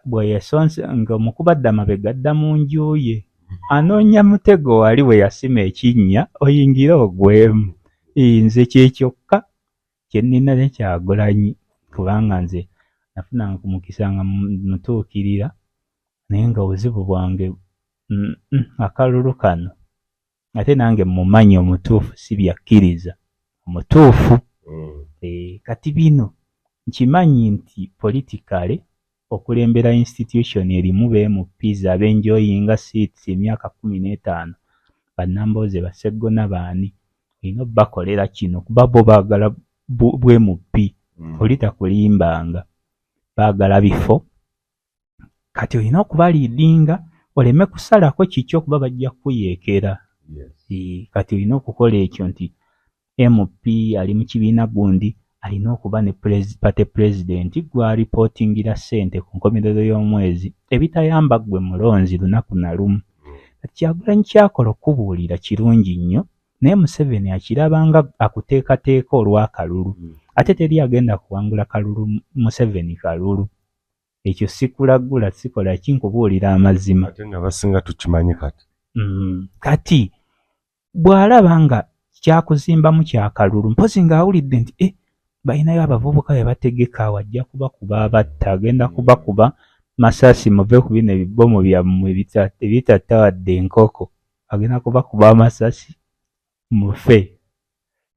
Speaker 1: bweyesonse ng'omukuba adda mabega adda mu nju ye anoonya mutego wali we yasima ekinnya oyingire ogwemu. Nze kyekyokka kye nnina ne Kyagulanyi kubanga nze nafunanga ku mukisa nga mutuukirira naye nga obuzibu bwange akalulu kano ate nange mumanyi omutuufu si byakkiriza omutuufu. Kati bino nkimanyi nti politikale okulembera institution erimu BMPs abenjoyinga seats emyaka 15 bannambooze baseggona baani olina bakolera kino kuba bo baagala BMP olitakulimbanga baagala bifo. Kati olina okubaliidinga oleme kusalako kikyo kuba bajja kuyeekera. Kati olina okukola ekyo nti MP ali mu kibiina gundi alina okuba ne party president gw'alipootingira ssente ku nkomerero y'omwezi ebitayamba ggwe mulonzi lunaku na lumu. Kyagulanyi kyakola okubuulira kirungi nnyo naye Museveni akirabanga akuteekateeka olw'akalulu ate teri agenda kuwangula kalulu Museveni kalulu. Ekyo sikulagula sikola kinkubuulira amazima.
Speaker 2: Ate nga basinga tukimanyi kati.
Speaker 1: Kati bw'alaba nga kyakuzimbamu kyakalulu mpozi ng'awulidde nti balinayo abavubuka be bategeka wajja kubakuba abatta agenda kubakuba masasi muve ku bino ebibbomu byammwe ebitattawadde enkoko agenda kubakuba amasasi mufe.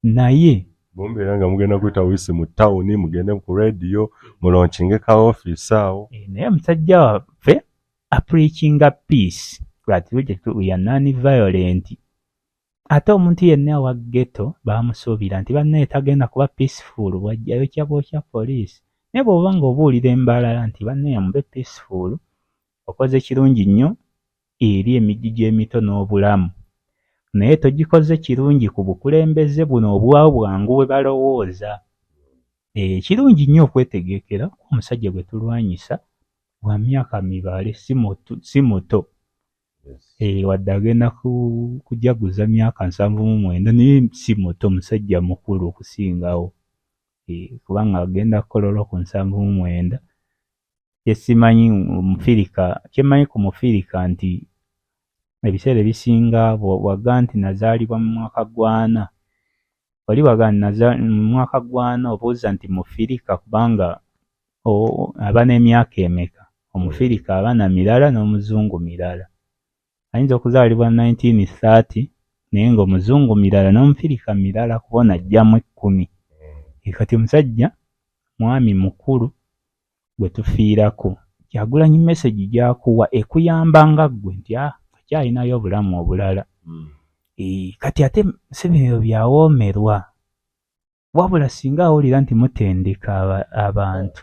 Speaker 1: Naye
Speaker 2: bombeera nga mugenda kuyita wisi mu tawuni mugende ku radio mulonkinge ka office awo.
Speaker 1: Naye musajja waffe apreachinga peace we are non-violent. Ate omuntu yenna wa ghetto baamusuubira nti bannaye tagenda kuba peaceful bw'ajjayo kyabokya poliisi. Naye bw'oba ng'obuulira embalala nti bannaye mube peaceful okoze kirungi nnyo eri emijiji emito n'obulamu naye togikoze kirungi ku bukulembeze buno obwawo bwangu bwe balowooza. Kirungi nnyo okwetegekera omusajja gwe tulwanyisa wa myaka mibale si muto. Wadde agenda kujaguza myaka 79 naye si muto musajja mukulu okusingawo kubanga agenda kukololwa ku 79. Kyesimanyi Omufirika kyemanyi ku Mufirika nti ebiseera ebisinga waga nti nazaalibwa mu mwaka gwana oli waga mu mwaka gwana obuuza nti Mufirika kubanga aba n'emyaka emeka. Omufirika abana mirala n'omuzungu mirala. Ayinza okuzaalibwa 1930 naye ng'omuzungu mirala n'Omufirika mirala kubona ajjamu 10. Kati omusajja mwami mukulu gwe tufiirako Kyagulanyi message gy'akuwa ekuyambanga ggwe nti akyalinayo obulamu obulala. Kati ate Museveni byawoomerwa wabula singa awulira nti mutendeka abantu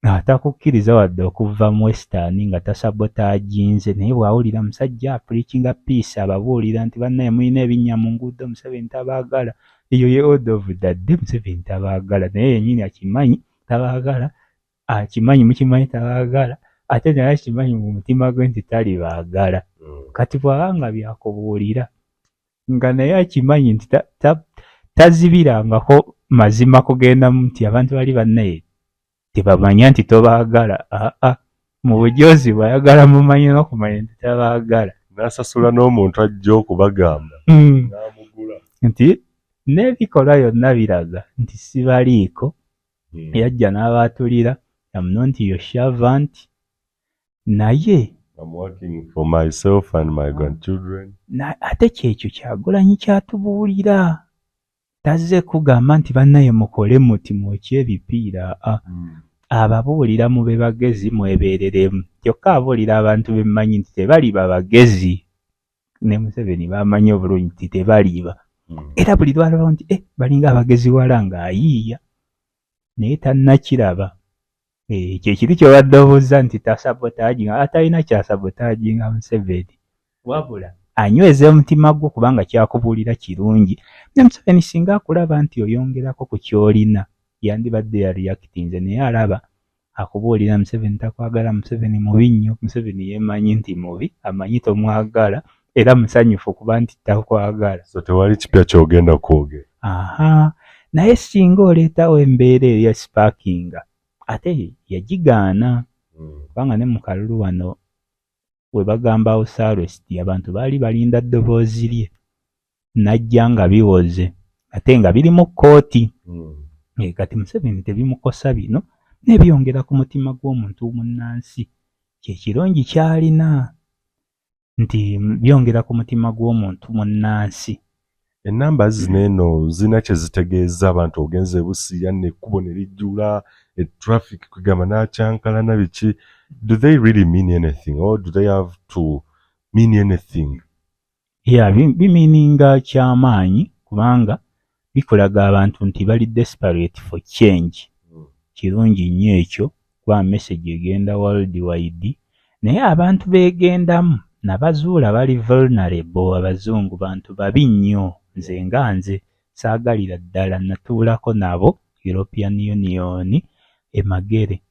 Speaker 1: atakukkiriza wadde okuva mu Western nga tasabotaaginze naye bw'awulira musajja preachinga peace ababuulira nti bannaye mulina ebinnya mu nguudo Museveni tabaagala. Eyo ye order of the day Museveni tabaagala naye yennyini akimanyi tabaagala. Akimanyi mukimanyi tabaagala ate naye akimanyi mu mutima gwe nti talibaagala. Kati bw'abanga byakubuulira nga naye akimanyi nti tazibirangako mazima kugendamu nti abantu bali bannaye tebamanya nti tobaagala. Mu bujoozi bw'ayagala mumanyi n'okumanya nti tabaagala.
Speaker 2: n'asasula n'omuntu ajja okubagamba n'amugula
Speaker 1: nti n'ebikolwa yonna biraga nti sibaliiko. Yajja n'abaatulira yamuno nti yo servant naye
Speaker 2: I'm working for myself and my grandchildren.
Speaker 1: Ate kyekyo Kyagulanyi kyatubuulira. Tazze kugamba nti bannaye mukole muti mwokye ebipiira. Ababuulira mube bagezi mwebeereremu. Kyokka abuulira abantu bemmanyi nti tebaliba bagezi. Ne Museveni bamanyi obulungi nti tebaliba. Era buli lwalaba nti balinga abagezi wala ng'ayiiya. Naye tannakiraba. Kyekiri kyobadde obuuza nti tasabotaaginga. Atalina kyasabotaaginga Museveni. Wabula anyweza omutima gwo kubanga kyakubuulira kirungi. Ne Museveni singa akulaba nti oyongerako ku kyolina yandibadde yareactinze naye alaba akubuulira Museveni takwagala, Museveni mubi nnyo, Museveni yeemanyi nti mubi, amanyi tomwagala era musanyufu kuba nti takwagala.
Speaker 2: So tewali kipya kyogenda kwogera.
Speaker 1: Naye singa oleetawo embeera eya sparkinga ate yagigaana kubanga ne mu kalulu wano we bagamba house arrest abantu baali balinda ddoboozi lye najja nga biwoze ate nga biri mu kkooti. Kati Museveni tebimukosa bino n'ebyongera ku mutima gw'omuntu munnansi. Kyekirungi kyalina nti byongera ku mutima gw'omuntu munnansi.
Speaker 2: Ennamba zino eno zina kye zitegeeza abantu ogenze Busiya n'ekkubo ne lijjula traffic kugamba n'akyankalana biki. Do they really mean anything or do they have to mean anything?
Speaker 1: Bimininga kyamaanyi kubanga bikulaga abantu nti bali desperate for change. Kirungi nnyo ekyo kuba message egenda worldwide. Naye abantu beegendamu nabazuula bali vulnerable. Abazungu bantu babi nnyo. Nze saagalira ddala natuulako nabo European Union emagere.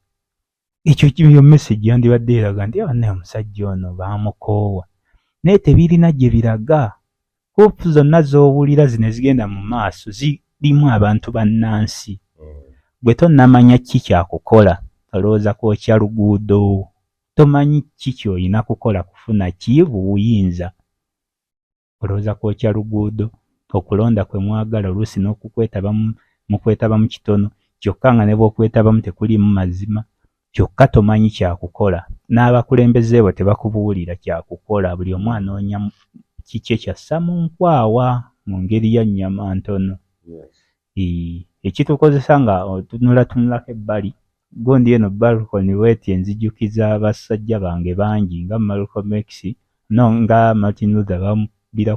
Speaker 1: Ekyo kiyo message yandibadde eraga nti abannaye omusajja ono baamukoowa. Naye tebirina gye biraga. Hope zonna z'owulira zino ezigenda mu maaso zirimu abantu bannansi. Bwe tonnamanya ki kyakukola olowooza kwokya luguudo. Tomanyi ki ky'olina kukola kufuna ki buyinza. Olowooza kwokya luguudo. Okulonda kwe mwagala oluusi n'okukwetaba mu kitono. Kyokka nga ne bw'okwetabamu tekuliimu mazima. Kyokka tomanyi kyakukola. N'abakulembeze bo tebakubuulira kyakukola. Buli omu anoonya kikye kyassa mu nkwawa mu ngeri ya nnyama ntono. Ekitukozesa nga otunulako ebbali. Gundi eno balcony weti enzijjukiza abasajja bange bangi nga Malcolm X nga Martin Luther bamubira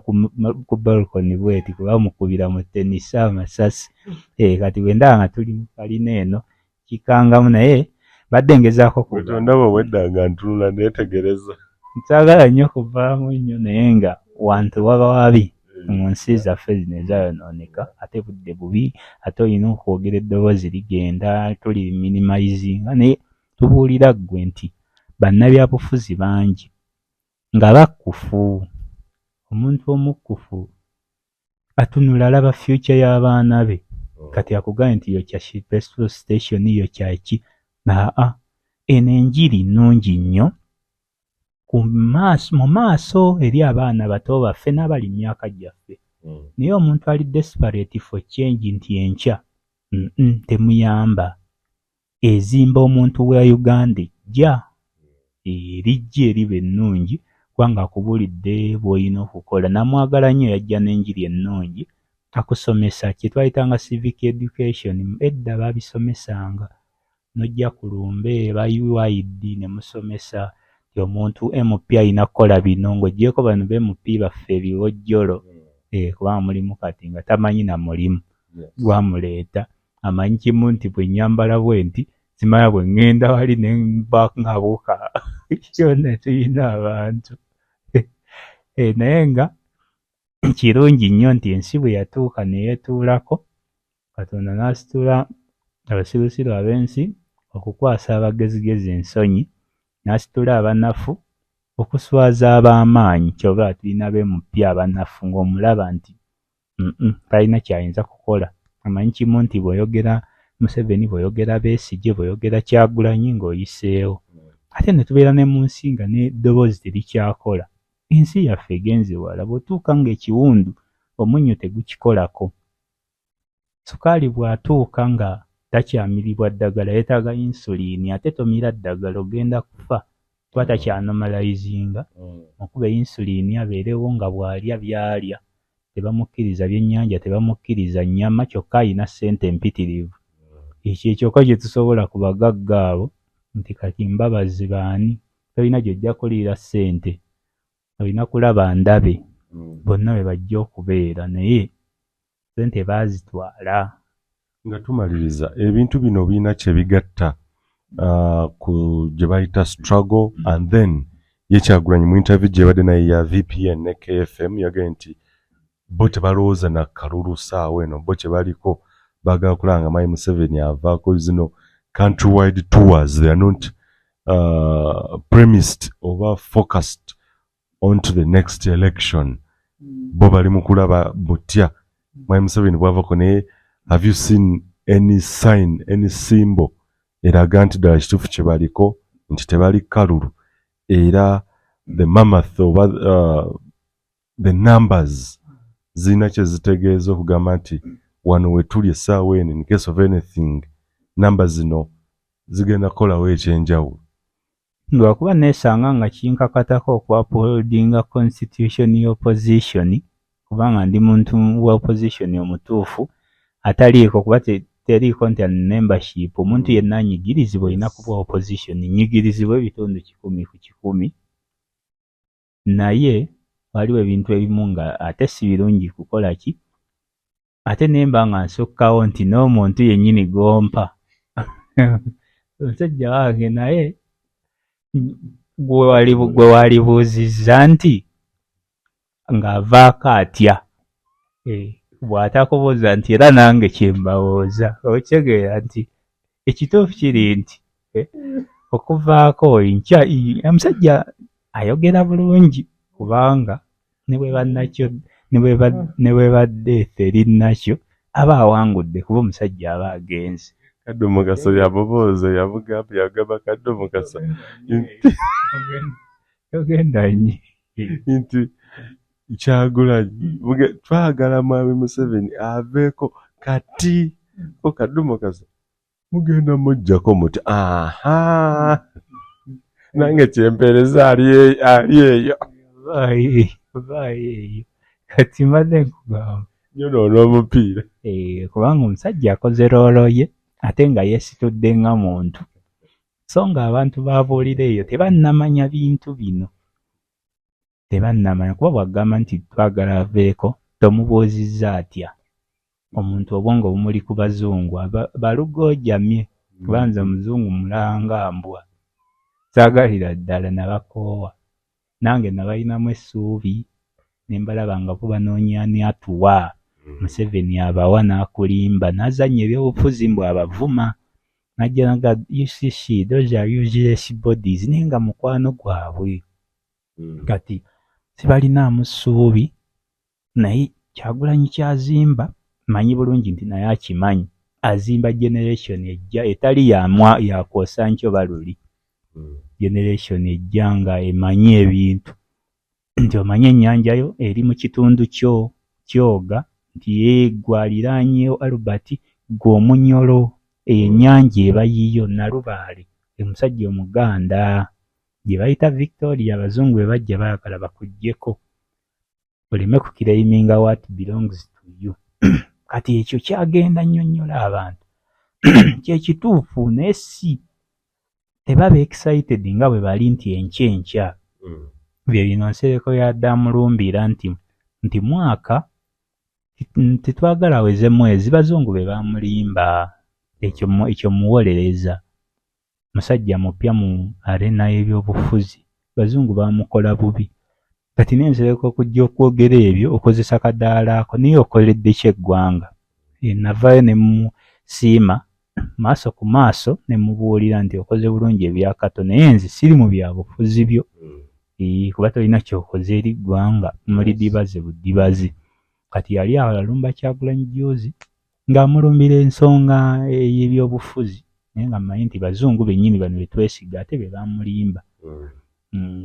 Speaker 1: ku balcony weti kubamukubira mu tennis amasasi. Kati wenda nga tuli mu kalina eno kikangamu naye badde ngezaako
Speaker 2: ndaba weddanga ntunula neetegereza.
Speaker 1: Nsaagala nnyo kuvaamu nnyo naye nga wantu waba wabi mu nsi zaffe zino ezayonooneka ate budde bubi ate olina okwogera eddoboozi ligenda tuli minimizinga naye tubuulira ggwe nti bannabyabufuzi bangi nga bakkufu. Omuntu omukkufu atunula alaba future y'abaana be kati akugaye nti yokya petrol station yokyaki. Eno enjiri nnungi nnyo mu maaso eri abaana bato baffe n'abali myaka gyaffe. Naye omuntu ali desperate for change nti enkya temuyamba. Ezimba omuntu wa Uganda ejja erijja eriba ennungi kubanga akubuulidde bw'olina okukola. Namwagala nnyo yajja n'enjiri ennungi akusomesa kye twayitanga civic education. Edda babisomesanga nojja ku lumbe bayiwaidi ne musomesa omuntu MP alina kukola bino ng'oggyeko bano MP baffe ebiwojjolo. Kubanga mulimu kati nga tamanyi na mulimu gwamuleeta. Amanyi kimu nti bwe nnyambala bwe nti simanya bwe ŋŋenda wali ne mbaŋŋabuka. Kyonna tulina abantu. Naye nga kirungi nnyo nti ensi bwe yatuuka ne yeetuulako Katonda n'asitula abasirusiru ab'ensi okukwasa abagezigezi ensonyi n'asitula abanafu okuswaza ab'amaanyi. Kyova tulina beemupya abanafu ng'omulaba nti talina kyayinza kukola. Amanyi kimu nti bw'oyogera Museveni, bw'oyogera Besigye, bw'oyogera Kyagulanyi ng'oyiseewo. Ate ne tubeera ne mu nsi nga n'eddoboozi terikyakola. ensi yaffe egenze wala bw'otuuka ng'ekiwundu omunnyo tegukikolako. Sukaali bw'atuuka nga takyamiribwa ddagala yeetaaga insuliini ate tomira ddagala ogenda kufa kuba takyanomalayizinga okuba insuliini abeerewo nga bw'alya by'alya tebamukkiriza byennyanja tebamukkiriza nnyama kyokka ayina ssente empitirivu. Ekyo ekyokka kye tusobola ku bagagga abo nti kati mbabazi baani tolina gy'ojja kuliira ssente olina kulaba ndabe bonna bwe bajja okubeera naye ssente baazitwala.
Speaker 2: Nga tumaliriza ebintu bino birina kye bigatta ku gye bayita struggle and then ye Kyagulanyi mu interview gye badde naye ya VPN ne KFM yagambye nti bo tebalowooza na kalulu saawa eno bo kye baliko baagala kulaba nga Mayi Museveni avaako zino countrywide tours. They are not premised or focused onto the next election. Bo bali mu kulaba butya Mayi Museveni bw'avaako naye have you seen any sign, any symbol eraga nti ddala kituufu kye baliko nti tebali kalulu era the mammoth oba the numbers zirina kye zitegeeza okugamba nti wano we tuli essaawa eno in case of anything numbers zino zigenda kukolawo ekyenjawulo.
Speaker 1: Lwakuba neesanga nga kinkakatako okwapoldinga constitution y'opposition kubanga ndi muntu wa opposition omutuufu ataliiko kuba teriiko nti membership omuntu yenna anyigirizibwa olina kuba opposition nyigirizibwa ebitundu 10% naye waliwo ebintu ebimu nga ate si birungi kukola ki ate nemba nga nsukkawo nti n'omuntu yennyini gompa omusajja wange naye gwe walibuuzizza nti ng'avaako atya bw'atakubuuza nti era nange kyembawooza okitegeera nti ekituufu kiri nti okuvaako omusajja ayogera bulungi kubanga ne bwe badde terinnakyo aba awangudde kuba omusajja aba agenze.
Speaker 2: Kadde Mukasa yabobooza yamugamba yagamba Kadde Mukasa
Speaker 1: yogenda nnyo
Speaker 2: nti Kyagulanyi twagala Mwami Museveni aveeko kati ko Kadde Mukasa mugenda mujjako muti aha nange kyempeereza ali eyo
Speaker 1: eyo kati mbadde nkugamba
Speaker 2: nyonoona omupiira
Speaker 1: kubanga omusajja akoze roolo ye ate nga yeesitudde nga muntu so nga abantu baabuulira eyo tebannamanya bintu bino tebannamanya kuba bw'agamba nti twagala aveeko tomubuuzizza atya omuntu obwongo bumuli ku bazungu balugoojamye kubanza omuzungu mulanga mbwa saagalira ddala nabakoowa nange nabalinamu essuubi ne mbalaba nga bo banoonya ani atuwa Museveni abawa n'akulimba n'azannya ebyobufuzi mbw abavuma najja naga UCC those are useless bodies naye nga mukwano gwabwe kati sibalinaamu ssuubi naye Kyagulanyi kyazimba manyi bulungi nti naye akimanyi azimba generation ejja etali yakwosa nkyo baluli generation ejja nga emanyi ebintu nti omanyi ennyanja yo eri mu kitundu kyo kyoga nti yeegwaliraanyeyo Albert gw'omunyolo ennyanja eba yiyo Nalubaale omusajja Omuganda gye bayita Victoria abazungu bwe bajja baagala bakuggyeko oleme kukiraiminga what belongs to you kati ekyo kyagenda nnyonnyola abantu kyekituufu naye si tebaba excited nga bwe bali nti enkya bye bino Nsereko yaddamulumbira nti mwaka titwagala aweze mwezi bazungu be bamulimba ekyo muwolereza musajja mupya mu arena y'ebyobufuzi bazungu bamukola bubi kati Nsereko okujja okwogera ebyo okozesa kadaala ako naye okoledde kyeggwanga navaayo ne musiima maaso ku maaso ne mubuulira nti okoze bulungi ebyakato naye nze siri mu byabufuzi byo kuba tolina kyokoze eri ggwanga mulidibaze budibazi kati yali awo alumba Kyagulanyi juzi ng'amulumbira ensonga y'ebyobufuzi naye nga mmanyi nti bazungu bennyini bano betwesiga ate be bamulimba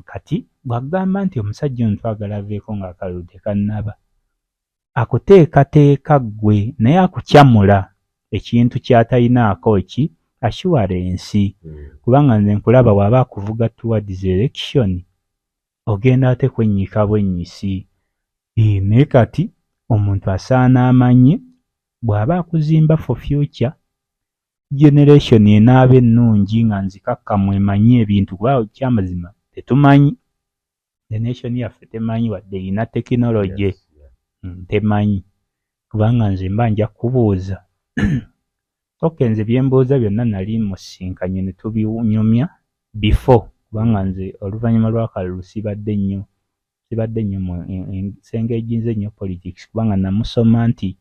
Speaker 1: kati bw'agamba nti omusajja ono twagala aveeko ng'akalulu tekannaba, akuteekateeka ggwe naye akukyamula ekintu ky'atalinaako ki assurance. Kubanga nze nkulaba bw'aba akuvuga towards election ogenda ate kwennyika bwennyisi. Naye kati omuntu asaana amanye bw'aba akuzimba for future generation enaaba ennungi nga nzikakkamu emanyi ebintu kuba kyamazima tetumanyi. The nation yaffe temanyi wadde erina tekinology. Temanyi kubanga nze mba nja kubuuza nze byembuuza byonna nali musinkanye ne tubinyumya before kubanga nze oluvannyuma lw'akalulu sibadde nnyo mu ensonga eginze nnyo politics kubanga namusoma nti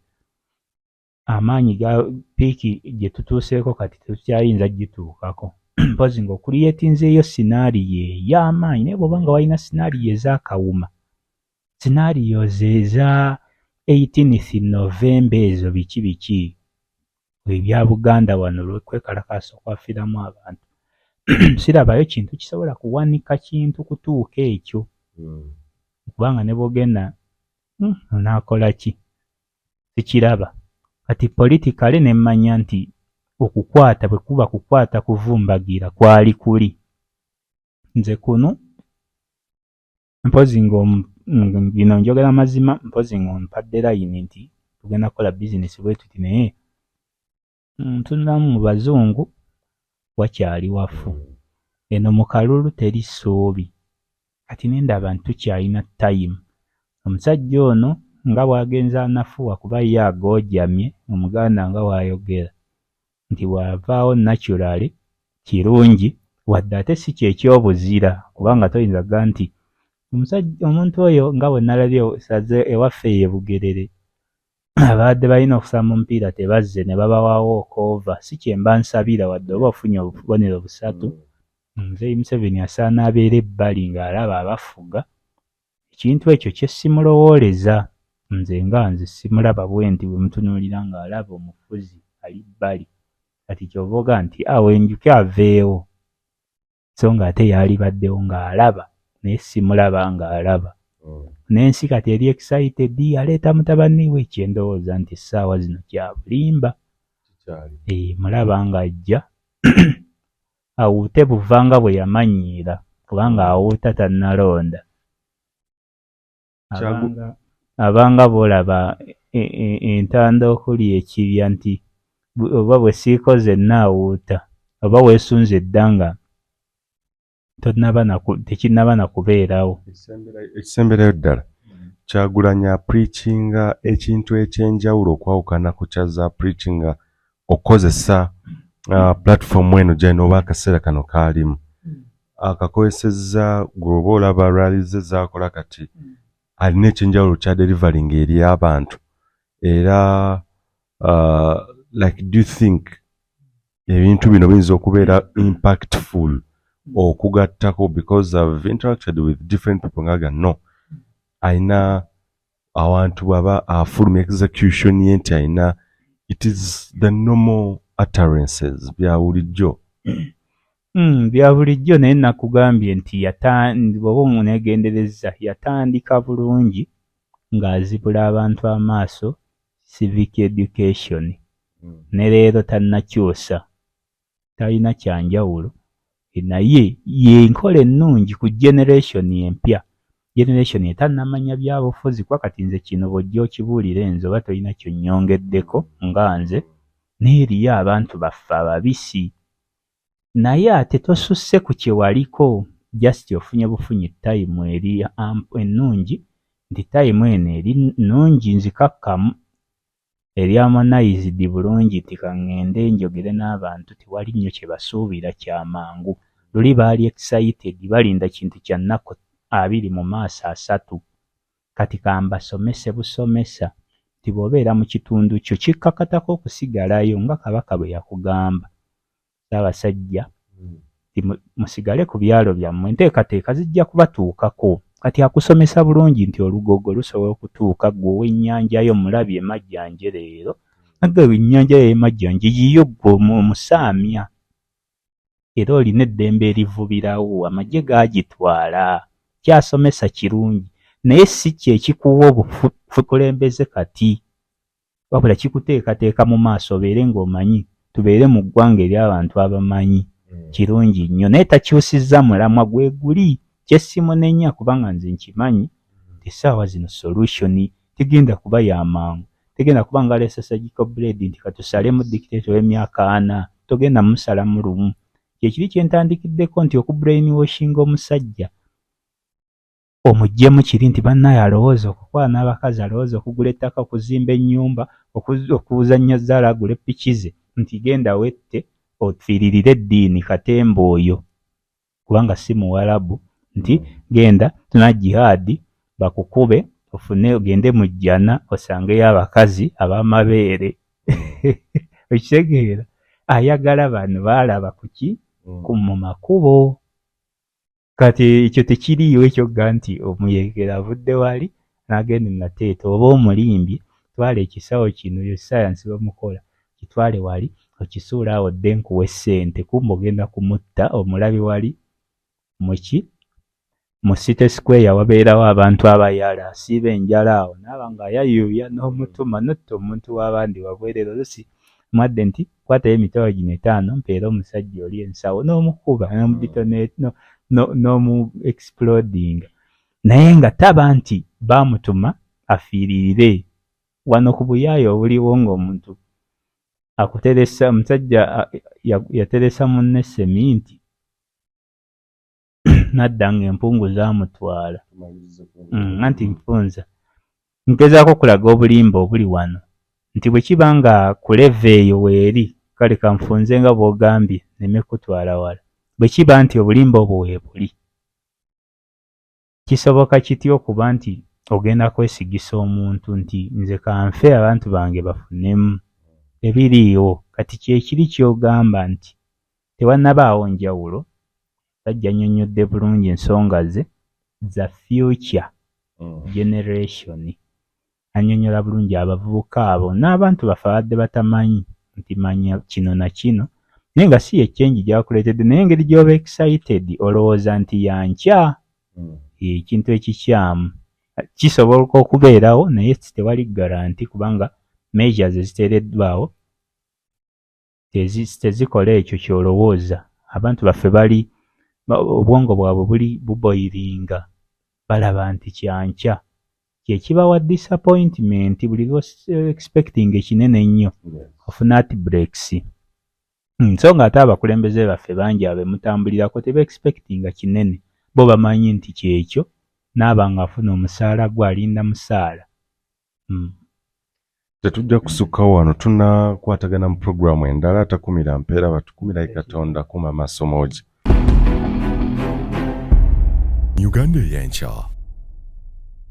Speaker 1: amaanyi ga piiki gye tutuuseeko kati tetukyayinza gituukako. Mpozi ng'okuliyetinzeeyo sinaariyo ey'amaanyi naye bw'oba nga walina sinaariyo ez'akawuma, sinaariyo eza 18th November ezo biki ebya Buganda wano olw'okwekalakaasa okwafiiramu abantu. Sirabayo kintu kisobola kuwanika kintu kutuuka ekyo. Kubanga ne bw'ogenda onaakola ki? Sikiraba. Kati politikale ne mmanya nti okukwata bwe kuba kukwata kuvumbagira kwali kuli. Nze kuno mpozi bino njogera mazima, mpozi ng'ompadde layini nti tugenda kukola bizinesi bwe tuti naye ntunamu mu bazungu wakyali wafu. Eno mu kalulu teri ssuubi. Kati nendaba ntukyalina time. Omusajja ono nga bw'agenza anafuwa kuba ye agoojamye Omuganda nga bw'ayogera nti bw'avaawo naturally kirungi wadde ate si kyekyobuzira kubanga toyinza kugaa nti omuntu oyo nga bwe nalabye saze ewaffe ye Bugerere abadde balina okusamba omupiira tebazze ne babawawo okova. Si kyemba nsabira wadde oba ofunye obubonero busatu. Nze Museveni asaana abeera ebbali ng'alaba abafuga. Ekintu ekyo kye simulowooleza. Nze simulaba bwenti bwe mutunuulira ng'alaba omufuzi ali bbali. Kati ky'ovoga nti Awenkya aveewo. So ng'ate yalibaddewo ng'alaba naye simulaba ng'alaba. N'ensi kati eri excited aleeta mutabani we kyendowooza nti essaawa zino kya bulimba. Mulaba ng'ajja awuute buvanga bwe yamanyiira kubanga awuuta tannalonda. Abanga bw'olaba entanda okuli ekibya nti oba bwe siikoze naawuuta oba weesunze eddanga tekinnaba na kubeerawo.
Speaker 2: Ekisemberayo ddala Kyagulanyi preachinga ekintu ekyenjawulo okwawukana ku kyaza preachinga okozesa platform eno gy'alina oba akaseera kano kaalimu. Akakozesezza gw'oba olaba rallies z'akola kati alina ekyenjawulo kya delivering eri abantu era like do you think ebintu bino biyinza okubeera impactful okugattako because I've interacted with different people ngaga no aina awantu baba afulumya execution yenti aina it is the normal utterances bya bulijjo.
Speaker 1: Bya bulijjo naye nakugambye nti bw'oba omuneegendereza yatandika bulungi ng'azibula abantu amaaso civic education ne leero tannakyusa talina kyanjawulo naye yenkola ennungi ku generation empya. Generation etannamanya byabufuzi kwa kati nze kino bw'ojja okibuulira enzo oba tolina kyonnyongeddeko nga nze n'eriyo abantu baffe ababisi naye ate tosusse ku kye waliko just ofunye bufunyi time eri ennungi nti time eno eri nnungi nzikakkamu eri harmonized bulungi nti kaŋŋende njogere n'abantu tewali nnyo kye basuubira kyamangu. Luli baali excited balinda kintu kya nnaku 2 mu maaso 3 kati kambasomese busomesa nti bw'obeera mu kitundu kyo kikkakatako okusigalayo nga Kabaka bwe yakugamba. Ssaabasajja musigale ku byalo byammwe enteekateeka zijja kubatuukako. Kati akusomesa bulungi nti olugogo lusobola okutuuka gwe ow'ennyanja yo mulabye Majjanje leero nagwe ennyanja ye Majjanje yiyo gwe omusaamya era olina eddembe erivubirawo amagye gaagitwala kyasomesa kirungi naye si kyekikuwa obukulembeze kati wabula kikuteekateeka mu maaso obeere ng'omanyi tubeere mu ggwanga ery'abantu abamanyi kirungi nnyo naye takyusizza mulamwa gwe guli kyesimunenya kubanga nze nkimanyi essaawa zino solution tegenda kuba y'amangu tegenda kuba nga lesa surgical blade nti katusalemu dictator w'emyaka 4 togenda musalamu lumu kyekiri kyentandikiddeko nti okubrainwashinga omusajja omuggyemu kiri nti bannaye alowooza okukola n'abakazi alowooza okugula ettaka okuzimba ennyumba okuzannya zzaala agula epiki ze nti genda wette ofiiririre eddiini katemba oyo kubanga si muwarabu nti genda tuna jihaadi bakukube ofune ogende mu jjana osangeyo abakazi ab'amabeere okitegeera ayagala bano baalaba kuki mu makubo kati ekyo tekiriiwo ekyogga nti omuyekera avudde wali n'agenda nateeta oba omulimbye twala ekisawo kino yo sayansi bamukola kitwale wali okisuula awo dde nkuwa essente kumba ogenda kumutta omulabi wali muki mu City Square wabeerawo abantu abayala asiiba enjala awo naaba nga ayayuuya n'omutuma notta omuntu w'abandi wabwerera olusi mwadde nti kwatayo emitwalo gino 5 mpeera omusajja oli ensawo n'omukuba n'omu exploding naye nga taba nti baamutuma afiiririre wano ku buyaayo obuliwo ng'omuntu akuteresa omusajja yateresa munne seminti nadda ng'empungu zaamutwala anti nfunza ngezaako kulaga obulimba obuli wano nti bwe kiba nga ku leve eyo weeri kale kanfunze nga bw'ogambye neme kutwala wala bwe kiba nti obulimba obwo weebuli kisoboka kitya okuba nti ogenda kwesigisa omuntu nti nze kanfe abantu bange bafunemu ebiriiwo kati kyekiri ky'ogamba nti tewannabaawo njawulo sajja annyonnyodde bulungi ensonga ze za future generation annyonnyola bulungi abavubuka abo n'abantu bafe abadde batamanyi nti manya kino na kino naye nga si ekyenji gyakuleetedde naye engeri gy'oba excited olowooza nti yankya ekintu ekikyamu kisobola okubeerawo naye tewali garanti kubanga measures eziteereddwawo tezikola ekyo ky'olowooza abantu baffe bali obwongo bwabwe buli buboiringa balaba nti kyankya kyekibawa disappointment buli expecting ekinene ennyo ofuna ati breaks so nga ate abakulembeze baffe bangi abe mutambulirako teba expectinga kinene bo bamanyi nti kyekyo naaba nga afuna omusaala gwalinda musaala
Speaker 2: tetujja kusukkawo wano tunakwatagana mu puroguramu endala atakumira mpeera batukumirayo katonda kuma masomogi
Speaker 3: Uganda Eyenkya.